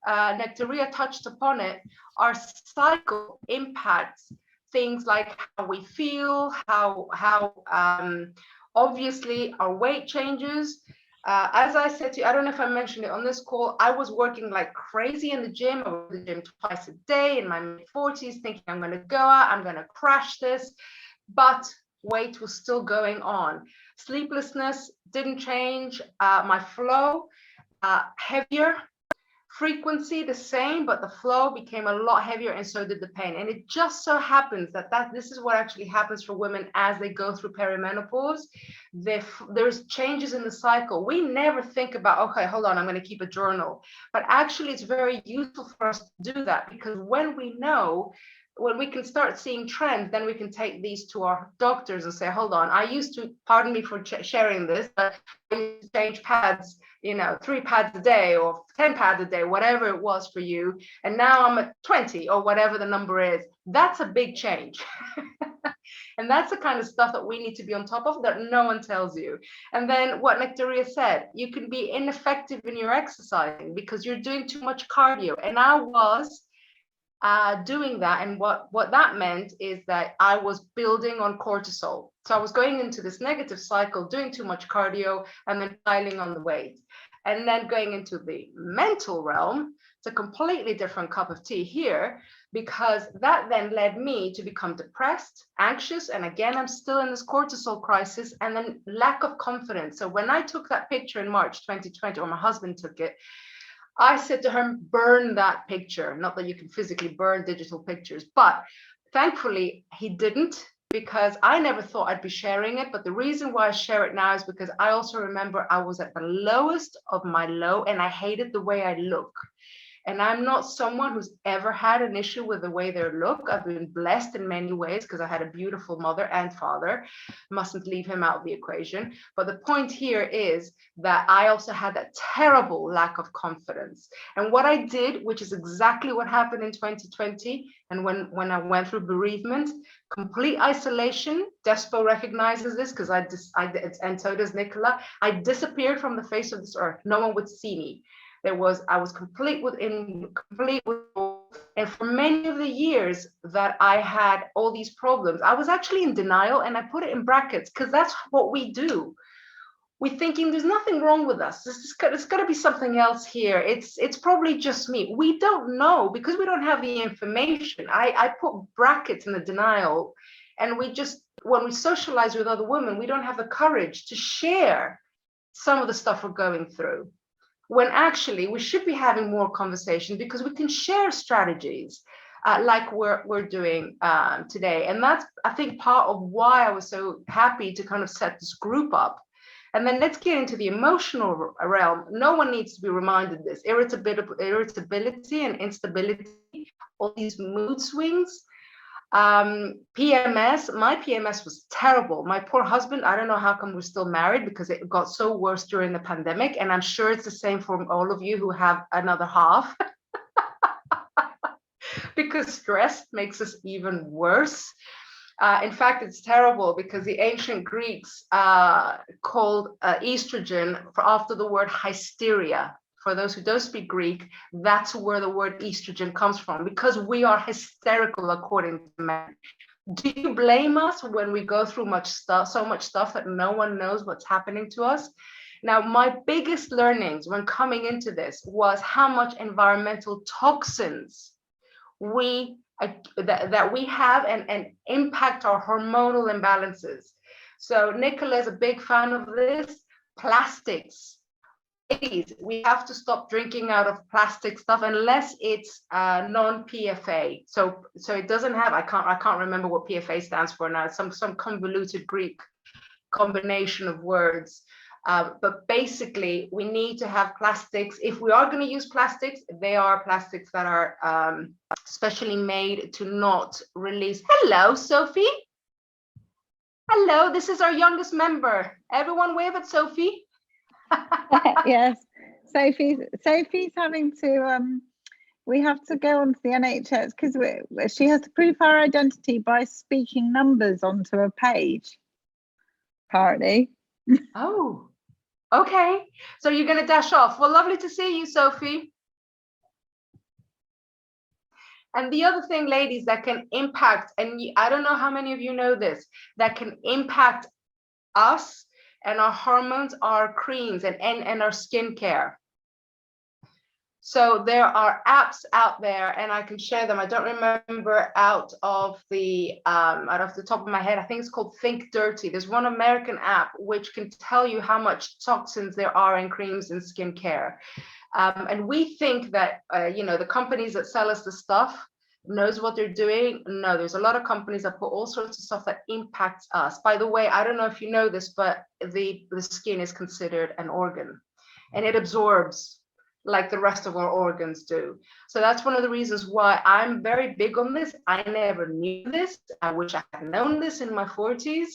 Nectaria touched upon it, our cycle impacts things like how we feel, how obviously our weight changes. As I said to you, I don't know if I mentioned it on this call, I was working like crazy in the gym. I was in the gym twice a day in my mid-40s, thinking I'm going to go out, I'm going to crash this, but weight was still going on. Sleeplessness didn't change. My flow, heavier, Frequency the same, but the flow became a lot heavier, and so did the pain. And it just so happens that this is what actually happens for women as they go through perimenopause. There's changes in the cycle. We never think about, okay, hold on, I'm going to keep a journal. But actually, it's very useful for us to do that, because when we know, when we can start seeing trends, then we can take these to our doctors and say, hold on, I used to, pardon me for sharing this, but I used to change pads, 3 pads a day or 10 pads a day, whatever it was for you. And now I'm at 20 or whatever the number is. That's a big change. And that's the kind of stuff that we need to be on top of, that no one tells you. And then what Nectaria said, you can be ineffective in your exercising because you're doing too much cardio. And I was doing that, and what that meant is that I was building on cortisol. So I was going into this negative cycle, doing too much cardio, and then piling on the weight, and then going into the mental realm. It's a completely different cup of tea here, because that then led me to become depressed, anxious, and again I'm still in this cortisol crisis, and then lack of confidence. So when I took that picture in March 2020, or my husband took it, I said to her, burn that picture. Not that you can physically burn digital pictures, but thankfully he didn't, because I never thought I'd be sharing it. But the reason why I share it now is because I also remember I was at the lowest of my low, and I hated the way I look. And I'm not someone who's ever had an issue with the way they look. I've been blessed in many ways because I had a beautiful mother and father. Mustn't leave him out of the equation. But the point here is that I also had that terrible lack of confidence. And what I did, which is exactly what happened in 2020, and when I went through bereavement, complete isolation. Despo recognizes this because and so does Nicola. I disappeared from the face of this earth. No one would see me. I was complete with, and for many of the years that I had all these problems, I was actually in denial, and I put it in brackets because that's what we do. We're thinking there's nothing wrong with us. It's got to be something else here. It's probably just me. We don't know because we don't have the information. I put brackets in the denial, and when we socialize with other women, we don't have the courage to share some of the stuff we're going through, when actually we should be having more conversation, because we can share strategies like we're doing today. And that's, I think, part of why I was so happy to kind of set this group up. And then let's get into the emotional realm. No one needs to be reminded this. Irritability and instability, all these mood swings. PMS, my PMS was terrible. My poor husband, I don't know how come we're still married, because it got so worse during the pandemic. And I'm sure it's the same for all of you who have another half. Because stress makes us even worse. In fact, it's terrible because the ancient Greeks called estrogen after the word hysteria. For those who don't speak Greek, that's where the word estrogen comes from, because we are hysterical according to men. Do you blame us when we go through so much stuff that no one knows what's happening to us? Now, my biggest learnings when coming into this was how much environmental toxins that we have and impact our hormonal imbalances. So Nicola is a big fan of this. Plastics. Ladies, we have to stop drinking out of plastic stuff unless it's non-PFA. So it doesn't have, I can't remember what PFA stands for now. Some convoluted Greek combination of words. But basically, we need to have plastics. If we are going to use plastics, they are plastics that are specially made to not release. Hello, Sophie. Hello, this is our youngest member. Everyone wave at Sophie. Yes, Sophie's having to we have to go onto the NHS because she has to prove her identity by speaking numbers onto a page, apparently. Oh, okay, so you're going to dash off. Well, lovely to see you, Sophie. And the other thing, ladies, that can impact, and I don't know how many of you know this, that can impact us and our hormones, our creams and our skincare. So there are apps out there, and I can share them. I don't remember out of the top of my head. I think it's called Think Dirty. There's one American app which can tell you how much toxins there are in creams and skincare. And we think that the companies that sell us the stuff knows what they're doing. No, there's a lot of companies that put all sorts of stuff that impacts us. By the way, I don't know if you know this, but the skin is considered an organ, and it absorbs like the rest of our organs do. So that's one of the reasons why I'm very big on this. I never knew this. I wish I had known this in my 40s.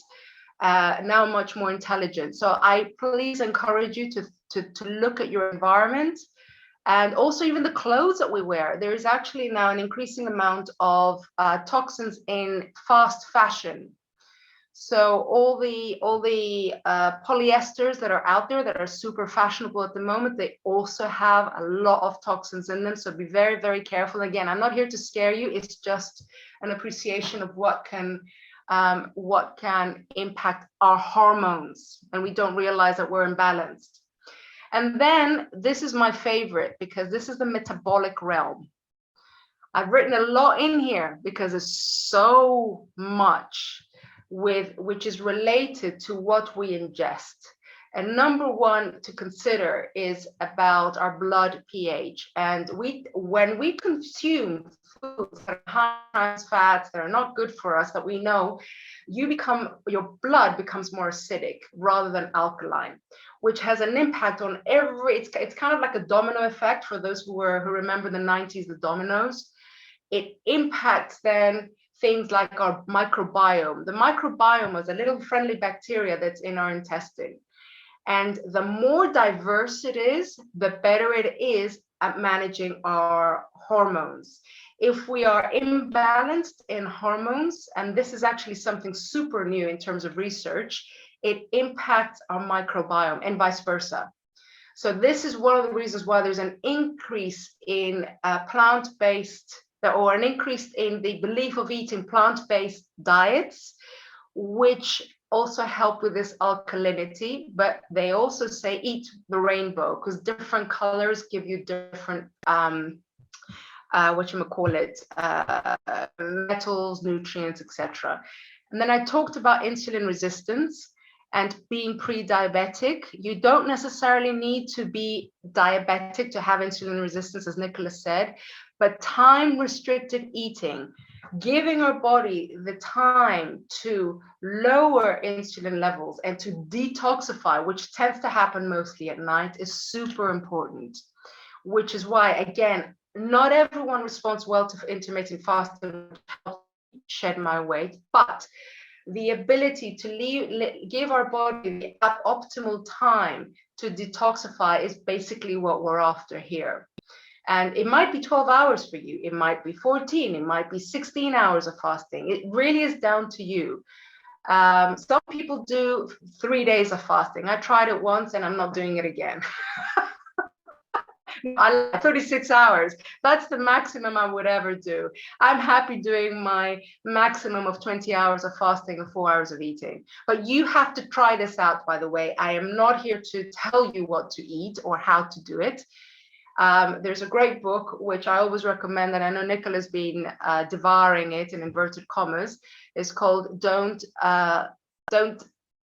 Now I'm much more intelligent. So I please encourage you to look at your environment, and also even the clothes that we wear. There is actually now an increasing amount of toxins in fast fashion. So all the polyesters that are out there that are super fashionable at the moment, they also have a lot of toxins in them. So be very, very careful. Again, I'm not here to scare you. It's just an appreciation of what can impact our hormones, and we don't realize that we're imbalanced. And then this is my favorite, because this is the metabolic realm. I've written a lot in here because there's so much which is related to what we ingest. And number one to consider is about our blood pH. And when we consume foods that are high trans fats that are not good for us, that we know, your blood becomes more acidic rather than alkaline, which has an impact on it's kind of like a domino effect for those who remember the 90s, the dominoes. It impacts then things like our microbiome. The microbiome is a little friendly bacteria that's in our intestine. And the more diverse it is, the better it is at managing our hormones. If we are imbalanced in hormones, and this is actually something super new in terms of research, it impacts our microbiome and vice versa. So this is one of the reasons why there's an increase in plant-based, or an increase in the belief of eating plant-based diets, which also help with this alkalinity. But they also say eat the rainbow, because different colors give you different metals, nutrients, etc. And then I talked about insulin resistance and being pre-diabetic. You don't necessarily need to be diabetic to have insulin resistance, as Nicholas said, but time-restricted eating, giving our body the time to lower insulin levels and to detoxify, which tends to happen mostly at night, is super important. Which is why, again, not everyone responds well to intermittent fasting to help shed my weight, but the ability to give our body the optimal time to detoxify is basically what we're after here. And it might be 12 hours for you, it might be 14, it might be 16 hours of fasting. It really is down to you. Some people do 3 days of fasting. I tried it once and I'm not doing it again. I like 36 hours. That's the maximum I would ever do. I'm happy doing my maximum of 20 hours of fasting and 4 hours of eating. But you have to try this out, by the way. I am not here to tell you what to eat or how to do it. There's a great book, which I always recommend, and I know Nicola's been devouring it in inverted commas. It's called Don't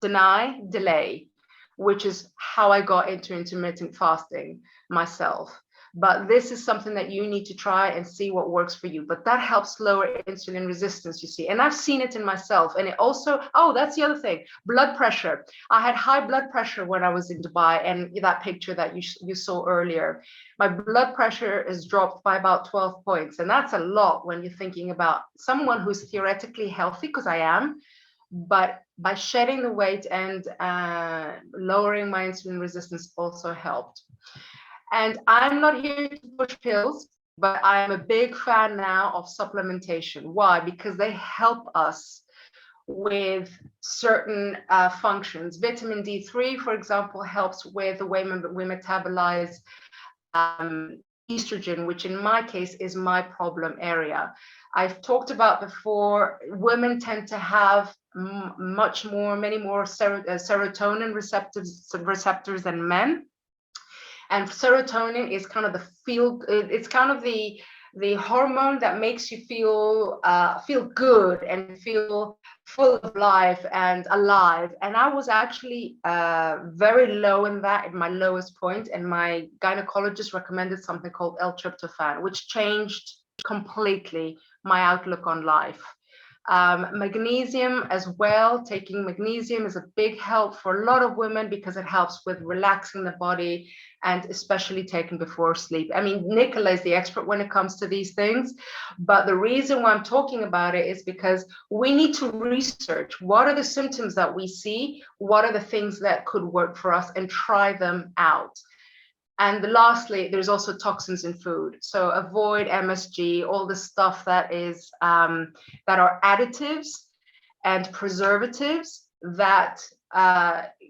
Deny, Delay, which is how I got into intermittent fasting myself. But this is something that you need to try and see what works for you. But that helps lower insulin resistance, you see. And I've seen it in myself. And it also, oh, that's the other thing, blood pressure. I had high blood pressure when I was in Dubai, and that picture that you saw earlier. My blood pressure is dropped by about 12 points. And that's a lot when you're thinking about someone who's theoretically healthy, because I am, but by shedding the weight and lowering my insulin resistance also helped. And I'm not here to push pills, but I'm a big fan now of supplementation. Why? Because they help us with certain functions. Vitamin D3, for example, helps with the way we metabolize estrogen, which in my case is my problem area. I've talked about before, women tend to have many more serotonin receptors than men. And serotonin is kind of it's kind of the hormone that makes you feel good and feel full of life and alive. And I was actually very low in my lowest point, and my gynecologist recommended something called L-tryptophan, which changed completely my outlook on life. Magnesium as well. Taking magnesium is a big help for a lot of women because it helps with relaxing the body, and especially taken before sleep. I mean, Nicola is the expert when it comes to these things, but the reason why I'm talking about it is because we need to research what are the symptoms that we see, what are the things that could work for us, and try them out. And lastly, there's also toxins in food. So avoid MSG, all the stuff that is that are additives and preservatives that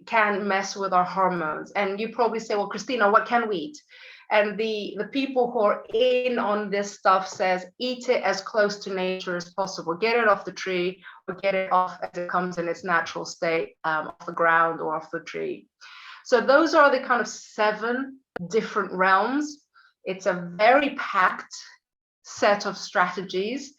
can mess with our hormones. And you probably say, well, Christina, what can we eat? And the people who are in on this stuff says, eat it as close to nature as possible. Get it off the tree, or get it off as it comes in its natural state, off the ground or off the tree. So those are the kind of 7 different realms. It's a very packed set of strategies.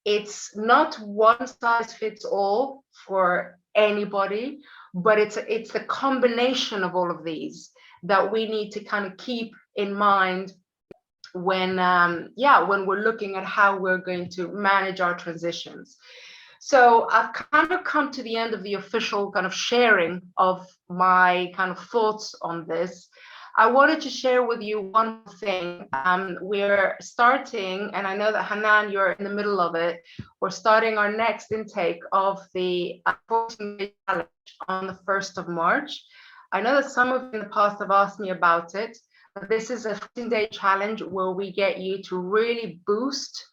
It's not one size fits all for anybody, but it's the combination of all of these that we need to kind of keep in mind when we're looking at how we're going to manage our transitions. So I've kind of come to the end of the official kind of sharing of my kind of thoughts on this. I wanted to share with you one thing. We're starting, and I know that Hanan, you're in the middle of it. We're starting our next intake of the 14-day challenge on the 1st of March. I know that some of you in the past have asked me about it, but this is a 14-day challenge where we get you to really boost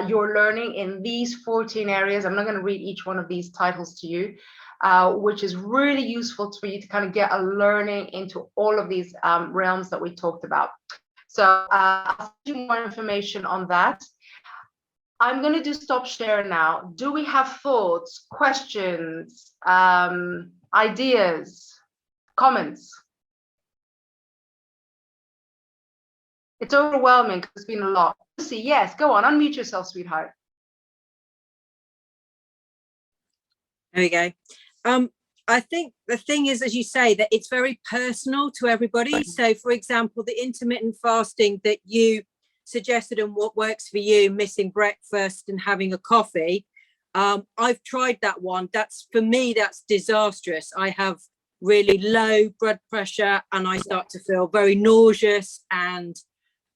your learning in these 14 areas. I'm not going to read each one of these titles to you, which is really useful for you to kind of get a learning into all of these realms that we talked about. So I'll send you more information on that. I'm going to stop share now. Do we have thoughts, questions, ideas, comments? It's overwhelming because it's been a lot. Lucy, yes, go on, unmute yourself, sweetheart. There we go. I think the thing is, as you say, that it's very personal to everybody. So, for example, the intermittent fasting that you suggested and what works for you, missing breakfast and having a coffee, I've tried that one. For me, that's disastrous. I have really low blood pressure and I start to feel very nauseous, and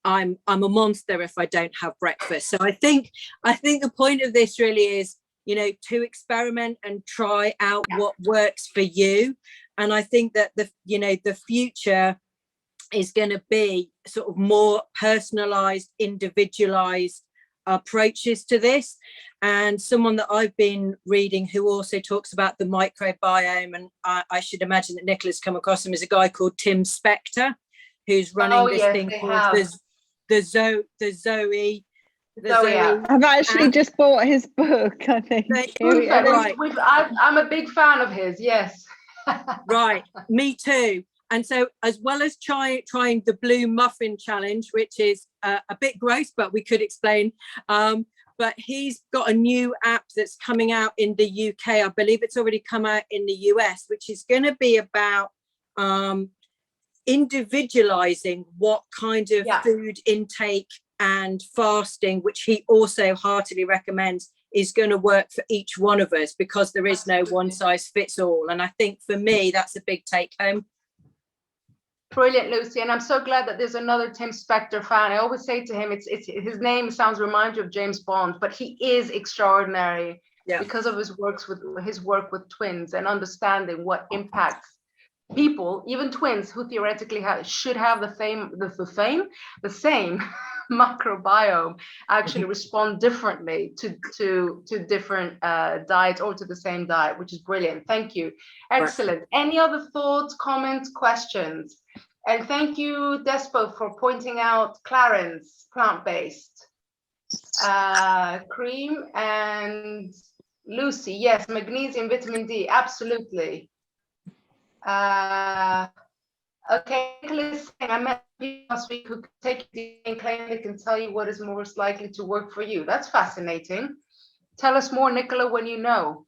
I'm a monster if I don't have breakfast. So I think the point of this really is, to experiment and try out what works for you. And I think that the future is going to be sort of more personalized, individualized approaches to this. And someone that I've been reading who also talks about the microbiome, and I should imagine that Nicola's come across him, is a guy called Tim Spector, who's running this thing called the Zoe. I've actually just bought his book, I think. Right. I'm a big fan of his, yes. Right, me too. And so, as well as trying the blue muffin challenge, which is a bit gross, but we could explain. But he's got a new app that's coming out in the UK. I believe it's already come out in the US, which is going to be about individualizing what kind of food intake and fasting, which he also heartily recommends, is going to work for each one of us, because there is no one size fits all. And I think for me, that's a big take home. Brilliant, Lucy. And I'm so glad that there's another Tim Spector fan. I always say to him, it's his name reminds you of James Bond, but he is extraordinary because of his work with twins and understanding what impacts people, even twins who theoretically should have the same microbiome, actually respond differently to different diets or to the same diet, which is brilliant. Thank you. Excellent. Any other thoughts, comments, questions? And thank you, Despo, for pointing out Clarence, plant-based. Cream and Lucy, yes, magnesium, vitamin D, absolutely. Okay, Nicholas, I met you last week who could take you to the clinic and tell you what is most likely to work for you. That's fascinating. Tell us more, Nicola, when you know.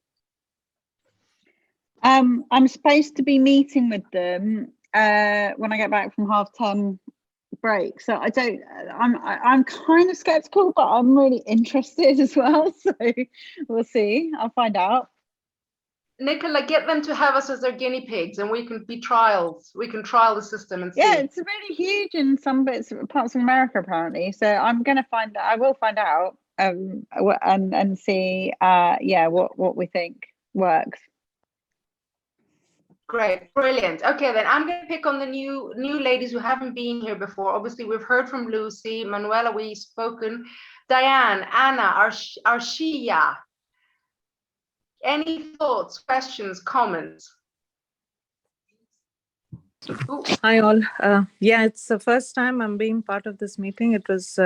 I'm supposed to be meeting with them when I get back from half-term break. So I'm kind of skeptical, but I'm really interested as well. So we'll see. I'll find out. Nicola, get them to have us as their guinea pigs, and we can be trials. We can trial the system and see. Yeah, it's really huge in some parts of America, apparently. So I'm going to find. I will find out and see. Yeah, what we think works. Great, brilliant. Okay, then I'm going to pick on the new ladies who haven't been here before. Obviously, we've heard from Lucy, Manuela, we've spoken, Diane, Anna, Arshia. Any thoughts, questions, comments? Ooh. Hi all. Yeah, it's the first time I'm being part of this meeting. It was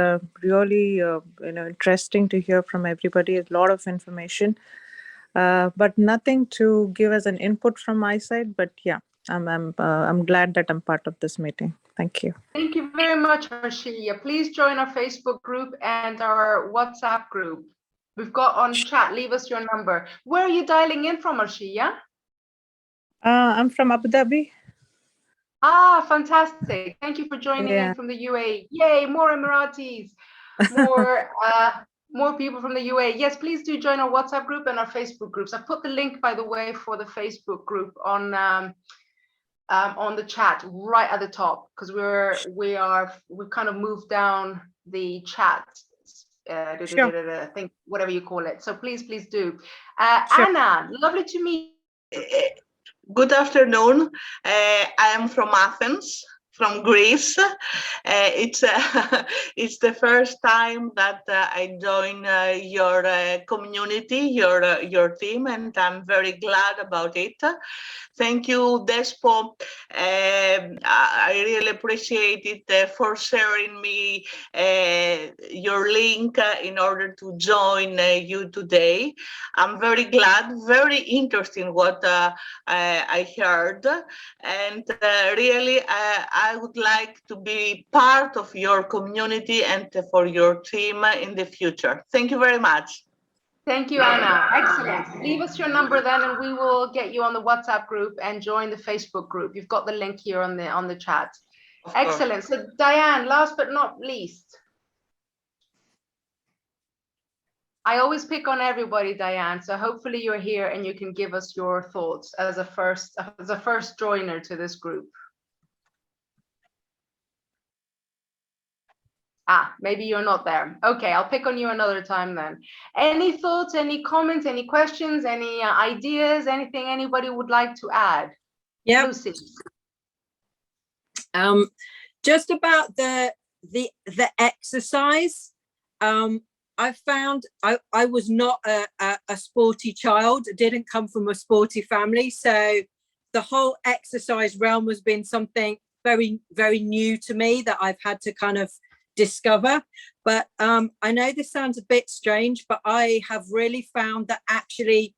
really interesting to hear from everybody. A lot of information, but nothing to give as an input from my side. But yeah, I'm glad that I'm part of this meeting. Thank you. Thank you very much, Arshia. Please join our Facebook group and our WhatsApp group. We've got on chat. Leave us your number. Where are you dialing in from, Arshia? I'm from Abu Dhabi. Ah, fantastic. Thank you for joining in from the UAE. Yay, more Emiratis, more people from the UAE. Yes, please do join our WhatsApp group and our Facebook groups. I put the link, by the way, for the Facebook group on the chat right at the top, because we've kind of moved down the chat. I think whatever you call it. So please do. Sure. Anna, lovely to meet you. Good afternoon. I am from Athens, from Greece. It's the first time that I join your community, your team, and I'm very glad about it. Thank you, Despo. I really appreciate it for sharing me your link in order to join you today. I'm very glad, very interesting what I heard, and really I would like to be part of your community and for your team in the future. Thank you very much. Thank you, Anna. Excellent. Leave us your number then, and we will get you on the WhatsApp group and join the Facebook group. You've got the link here on the chat. Excellent. So Diane, last but not least. I always pick on everybody, Diane. So hopefully you're here and you can give us your thoughts as a first joiner to this group. Ah, maybe you're not there. Okay, I'll pick on you another time then. Any thoughts, any comments, any questions, any ideas, anything anybody would like to add? Yeah. Lucy. Just about the exercise. I found I was not a sporty child. I didn't come from a sporty family, so the whole exercise realm has been something very, very new to me that I've had to kind of discover. But I know this sounds a bit strange, but I have really found that actually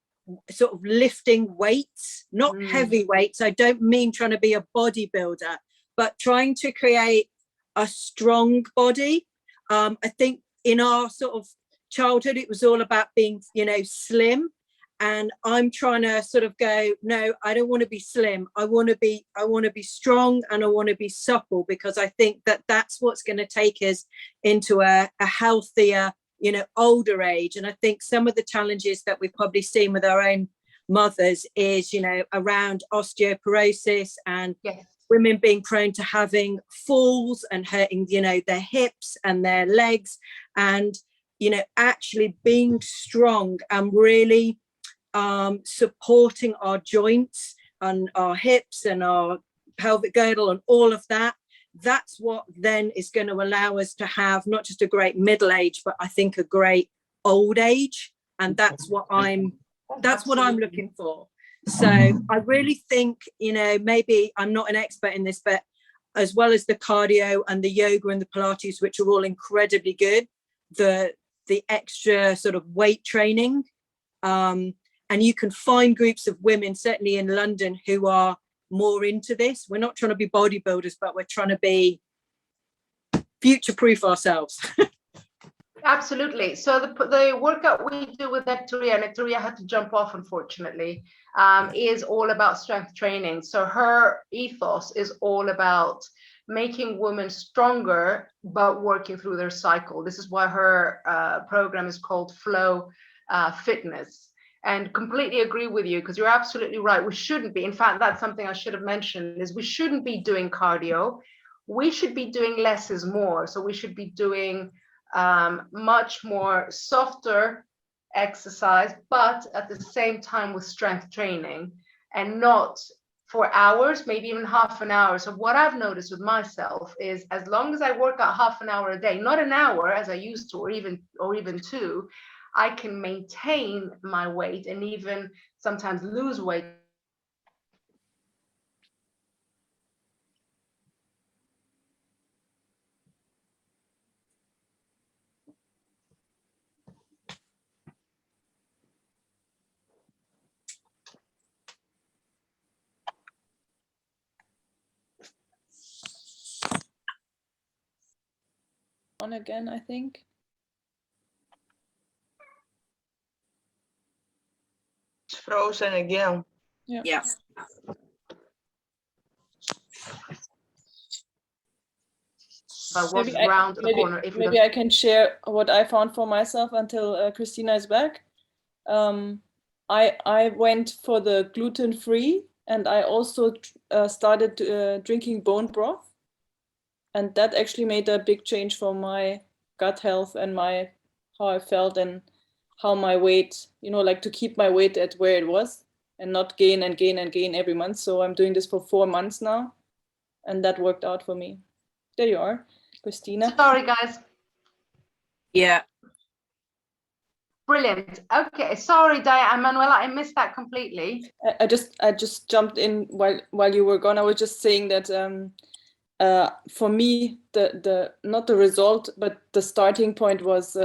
sort of lifting weights, not heavy weights, I don't mean trying to be a bodybuilder, but trying to create a strong body. I think in our sort of childhood, it was all about being, slim. And I'm trying to sort of go, no, I don't want to be slim. I want to be strong, and I want to be supple, because I think that that's what's going to take us into a healthier, older age. And I think some of the challenges that we've probably seen with our own mothers is, around osteoporosis and women being prone to having falls and hurting, their hips and their legs, and, actually being strong and really supporting our joints and our hips and our pelvic girdle and all of that. That's what then is going to allow us to have not just a great middle age, but I think a great old age. And that's what I'm looking for. So I really think, maybe I'm not an expert in this, but as well as the cardio and the yoga and the Pilates, which are all incredibly good, the extra sort of weight training, and you can find groups of women, certainly in London, who are more into this. We're not trying to be bodybuilders, but we're trying to be future-proof ourselves. Absolutely. So the workout we do with Nectaria had to jump off, unfortunately, is all about strength training. So her ethos is all about making women stronger, but working through their cycle. This is why her program is called Flow Fitness. And completely agree with you, because you're absolutely right. We shouldn't be. In fact, that's something I should have mentioned, is we shouldn't be doing cardio. We should be doing less is more. So we should be doing much more softer exercise, but at the same time with strength training, and not for hours, maybe even half an hour. So what I've noticed with myself is, as long as I work out half an hour a day, not an hour as I used to, or even two, I can maintain my weight and even sometimes lose weight. On again, I think. It's frozen again. Yeah. Maybe I can share what I found for myself until Christina is back. I went for the gluten-free, and I also started drinking bone broth, and that actually made a big change for my gut health and how I felt and how my weight, like to keep my weight at where it was and not gain and gain and gain every month. So I'm doing this for 4 months now, and that worked out for me. There you are, Christina. Sorry, guys. Yeah. Brilliant. Okay, sorry, Manuela, I missed that completely. I just jumped in while you were gone. I was just saying that for me, the not the result, but the starting point was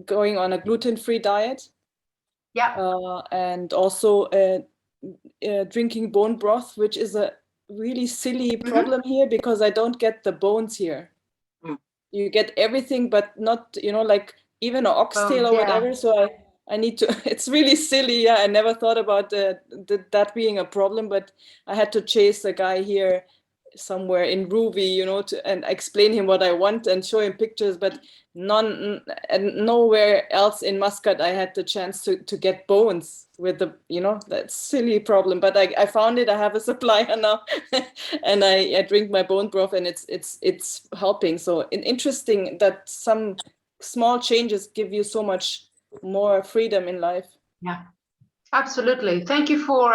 going on a gluten-free diet. Yeah. And also drinking bone broth, which is a really silly problem here, because I don't get the bones here. You get everything, but not, like even an oxtail or whatever. So I need to, it's really silly. Yeah, I never thought about that being a problem, but I had to chase a guy here somewhere in Ruby, and explain him what I want and show him pictures, but nowhere else in Muscat I had the chance to get bones with the, that silly problem. But I found it. I have a supplier now, and I drink my bone broth, and it's helping. So interesting that some small changes give you so much more freedom in life. Yeah. Absolutely. Thank you for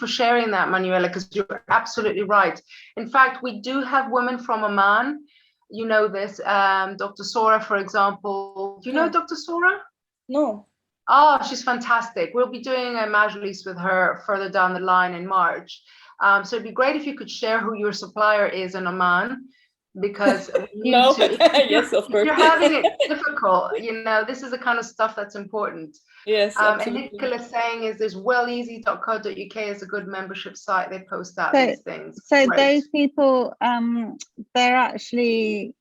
sharing that, Manuela, because you're absolutely right. In fact, we do have women from Oman. You know this, Dr. Sora, for example. Do you know Dr. Sora? No. Oh, she's fantastic. We'll be doing a majlis with her further down the line in March. So it'd be great if you could share who your supplier is in Oman, because yes, of course. If you're having it difficult, this is the kind of stuff that's important. Yes, and Nicola's saying is welleasy.co.uk is a good membership site. They post out these things. So those people, they're actually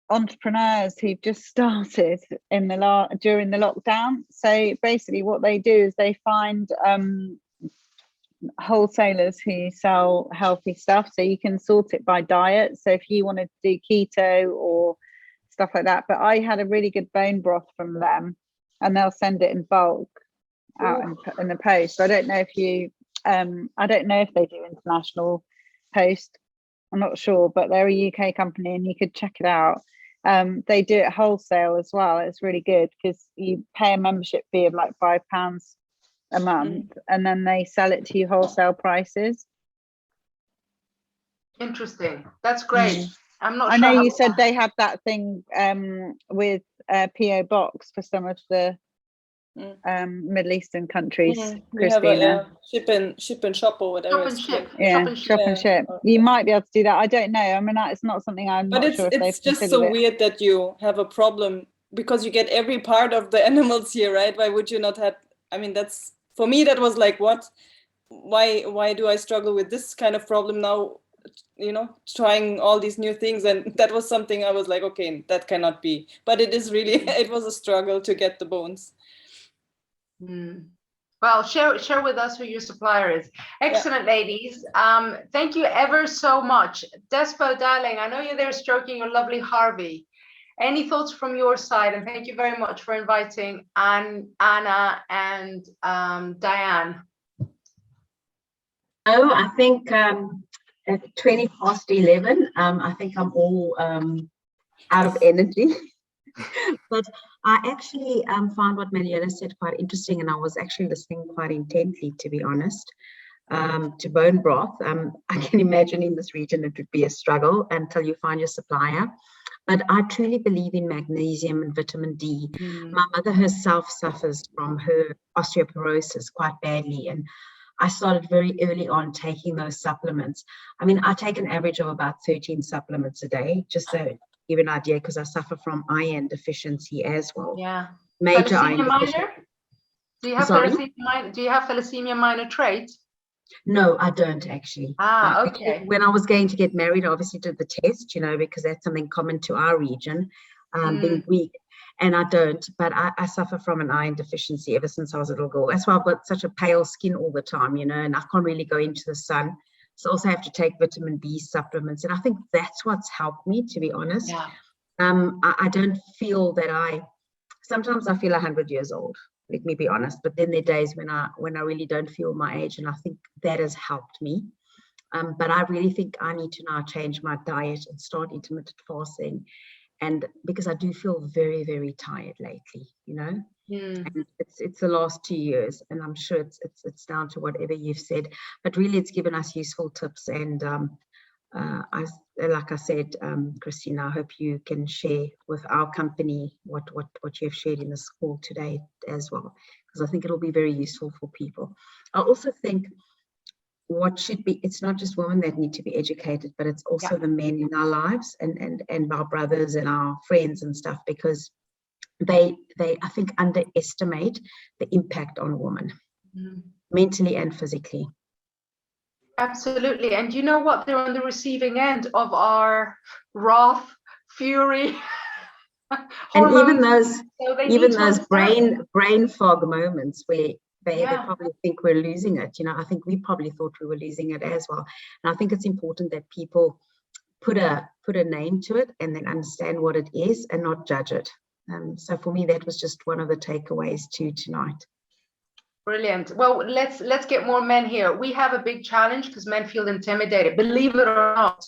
entrepreneurs who've just started during the lockdown. So basically what they do is they find wholesalers who sell healthy stuff, so you can sort it by diet. So if you want to do keto or stuff like that, but I had a really good bone broth from them, and they'll send it in bulk out in the post. I don't know if they do international post. I'm not sure, but they're a UK company, and you could check it out. They do it wholesale as well. It's really good because you pay a membership fee of like £5 a month, and then they sell it to you wholesale prices. Interesting. That's great. I'm not sure. I know you said they have that thing with PO Box for some of the Middle Eastern countries. We have a ship and shop or whatever. Shop and ship. You might be able to do that. I don't know. I mean, it's not something I'm not sure if they've it's just so weird that you have a problem because you get every part of the animals here, right? Why would you not have? I mean, that's for me. That was like what, why do I struggle with this kind of problem now, trying all these new things? And that was something I was like, okay, that cannot be. But it is really, it was a struggle to get the bones. Well, share with us who your supplier is. Excellent, ladies. Thank you ever so much. Despo, darling, I know you're there stroking your lovely Harvey. Any thoughts from your side? And thank you very much for inviting Anna and Diane. Oh, I think at 20 past 11, I think I'm all out of energy. But I actually found what Mariella said quite interesting, and I was actually listening quite intently, to be honest, to bone broth. I can imagine in this region it would be a struggle until you find your supplier. But I truly believe in magnesium and vitamin D. My mother herself suffers from her osteoporosis quite badly, and I started very early on taking those supplements. I mean, I take an average of about 13 supplements a day, just so give an idea, because I suffer from iron deficiency as well. Yeah. Major thalassemia iron minor? deficiency. Do you have thalassemia minor trait? No, I don't actually. Okay. When I was going to get married, I obviously did the test, because that's something common to our region, being Greek, and I don't, but I suffer from an iron deficiency ever since I was a little girl. That's why I've got such a pale skin all the time, and I can't really go into the sun. So also have to take vitamin B supplements. And I think that's what's helped me, to be honest. Yeah. I don't feel that sometimes I feel 100 years old, let me be honest. But then there are days when I really don't feel my age. And I think that has helped me. But I really think I need to now change my diet and start intermittent fasting. And because I do feel very, very tired lately, And it's the last 2 years, and I'm sure it's down to whatever you've said, but really it's given us useful tips. And like I said, Christina, I hope you can share with our company what you've shared in the school today as well, because I think it'll be very useful for people. I also think what should be, it's not just women that need to be educated, but it's also the men in our lives and our brothers and our friends and stuff, because they I think underestimate the impact on women, mentally and physically. Absolutely. And you know what? They're on the receiving end of our wrath, fury, and even those brain fog moments where they probably think we're losing it. I think we probably thought we were losing it as well. And I think it's important that people put a name to it and then understand what it is and not judge it. So for me, that was just one of the takeaways tonight. Brilliant. Well, let's get more men here. We have a big challenge because men feel intimidated. Believe it or not,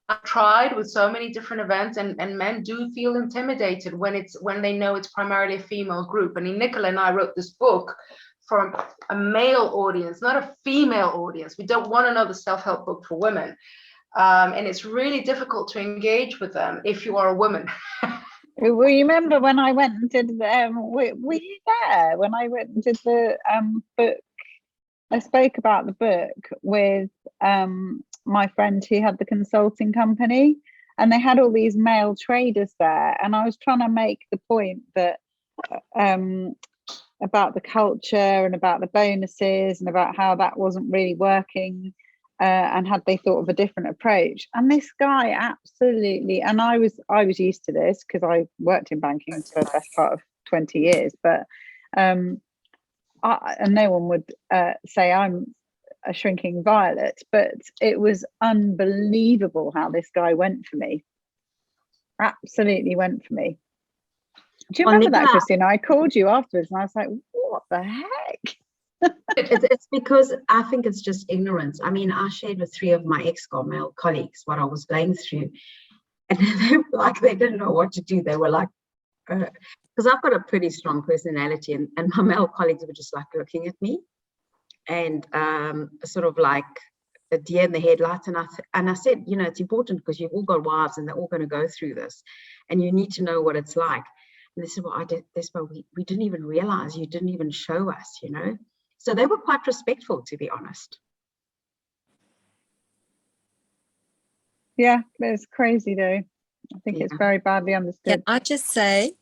I've tried with so many different events, and men do feel intimidated when they know it's primarily a female group. And Nicola and I wrote this book for a male audience, not a female audience. We don't want another self-help book for women. And it's really difficult to engage with them if you are a woman. Well, you remember when I went and did were you there when I went and did the book? I spoke about the book with my friend who had the consulting company, and they had all these male traders there, and I was trying to make the point that about the culture and about the bonuses and about how that wasn't really working. And had they thought of a different approach? And this guy absolutely, and I was used to this because I worked in banking for the best part of 20 years, but and no one would say I'm a shrinking violet, but it was unbelievable how this guy went for me. Absolutely went for me. Do you remember that, Christina? I called you afterwards and I was like, what the heck? It's because I think it's just ignorance. I mean, I shared with 3 of my ex-co male colleagues what I was going through, and they didn't know what to do. They were like, because I've got a pretty strong personality, and my male colleagues were just like looking at me and sort of like a deer in the headlights. And I said, it's important because you've all got wives and they're all going to go through this, and you need to know what it's like. And this is what I did. This is what we didn't even realize. You didn't even show us, So they were quite respectful, to be honest. Yeah, it's crazy though. I think it's very badly understood. Can I just say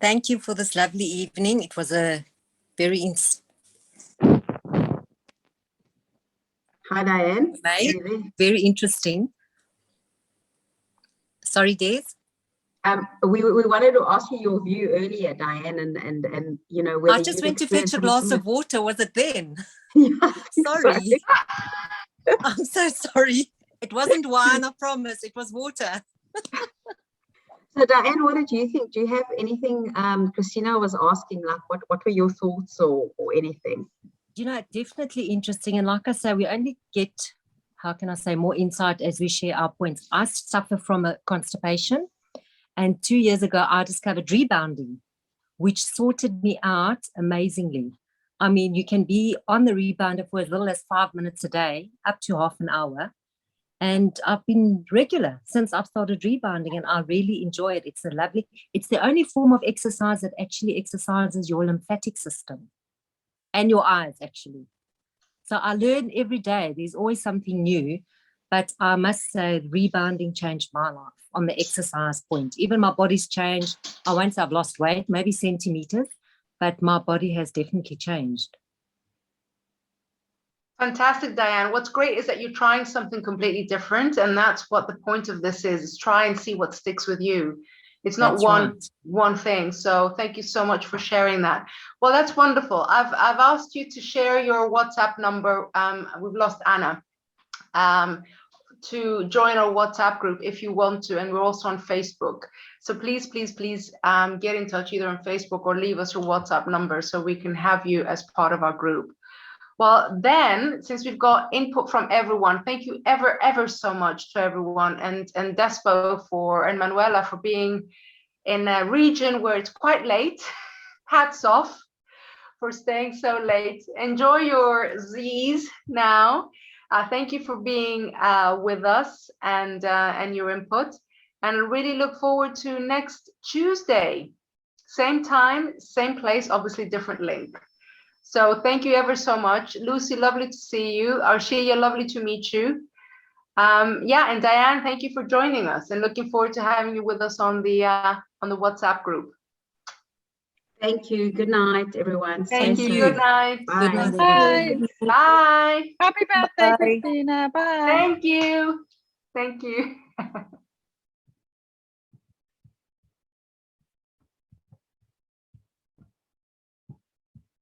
thank you for this lovely evening. It was a very Hi, Diane. Right. Are you there? Very interesting. Sorry, Des. We wanted to ask you your view earlier, Diane, and you know whether I just you'd went to fetch a experienced glass something of water. Was it then? Yeah, I think so. Sorry. I'm so sorry. It wasn't wine, I promise. It was water. So Diane, what did you think? Do you have anything? Christina was asking, like, what were your thoughts or anything? You know, definitely interesting. And like I say, we only get, how can I say, more insight as we share our points. I suffer from a constipation. And 2 years ago, I discovered rebounding, which sorted me out amazingly. I mean, you can be on the rebounder for as little as 5 minutes a day, up to half an hour. And I've been regular since I've started rebounding, and I really enjoy it. It's the only form of exercise that actually exercises your lymphatic system and your eyes, actually. So I learn every day. There's always something new. But I must say, rebounding changed my life on the exercise point. Even my body's changed. I won't say I've lost weight, maybe centimeters, but my body has definitely changed. Fantastic, Diane. What's great is that you're trying something completely different, and that's what the point of this is try and see what sticks with you. It's not one thing. So thank you so much for sharing that. Well, that's wonderful. I've asked you to share your WhatsApp number. We've lost Anna. To join our WhatsApp group if you want to, and we're also on Facebook. So please get in touch either on Facebook or leave us your WhatsApp number so we can have you as part of our group. Well, then, since we've got input from everyone, thank you ever so much to everyone, and Despo and Manuela for being in a region where it's quite late. Hats off for staying so late. Enjoy your Z's now. Thank you for being with us and your input. And I really look forward to next Tuesday. Same time, same place, obviously different link. So thank you ever so much. Lucy, lovely to see you. Arshia, lovely to meet you. Yeah, and Diane, thank you for joining us and looking forward to having you with us on the WhatsApp group. Thank you. Good night, everyone. Thank you. Good night. Bye. Good night, Bye. Bye. Happy birthday, Bye. Christina. Bye. Thank you. Thank you.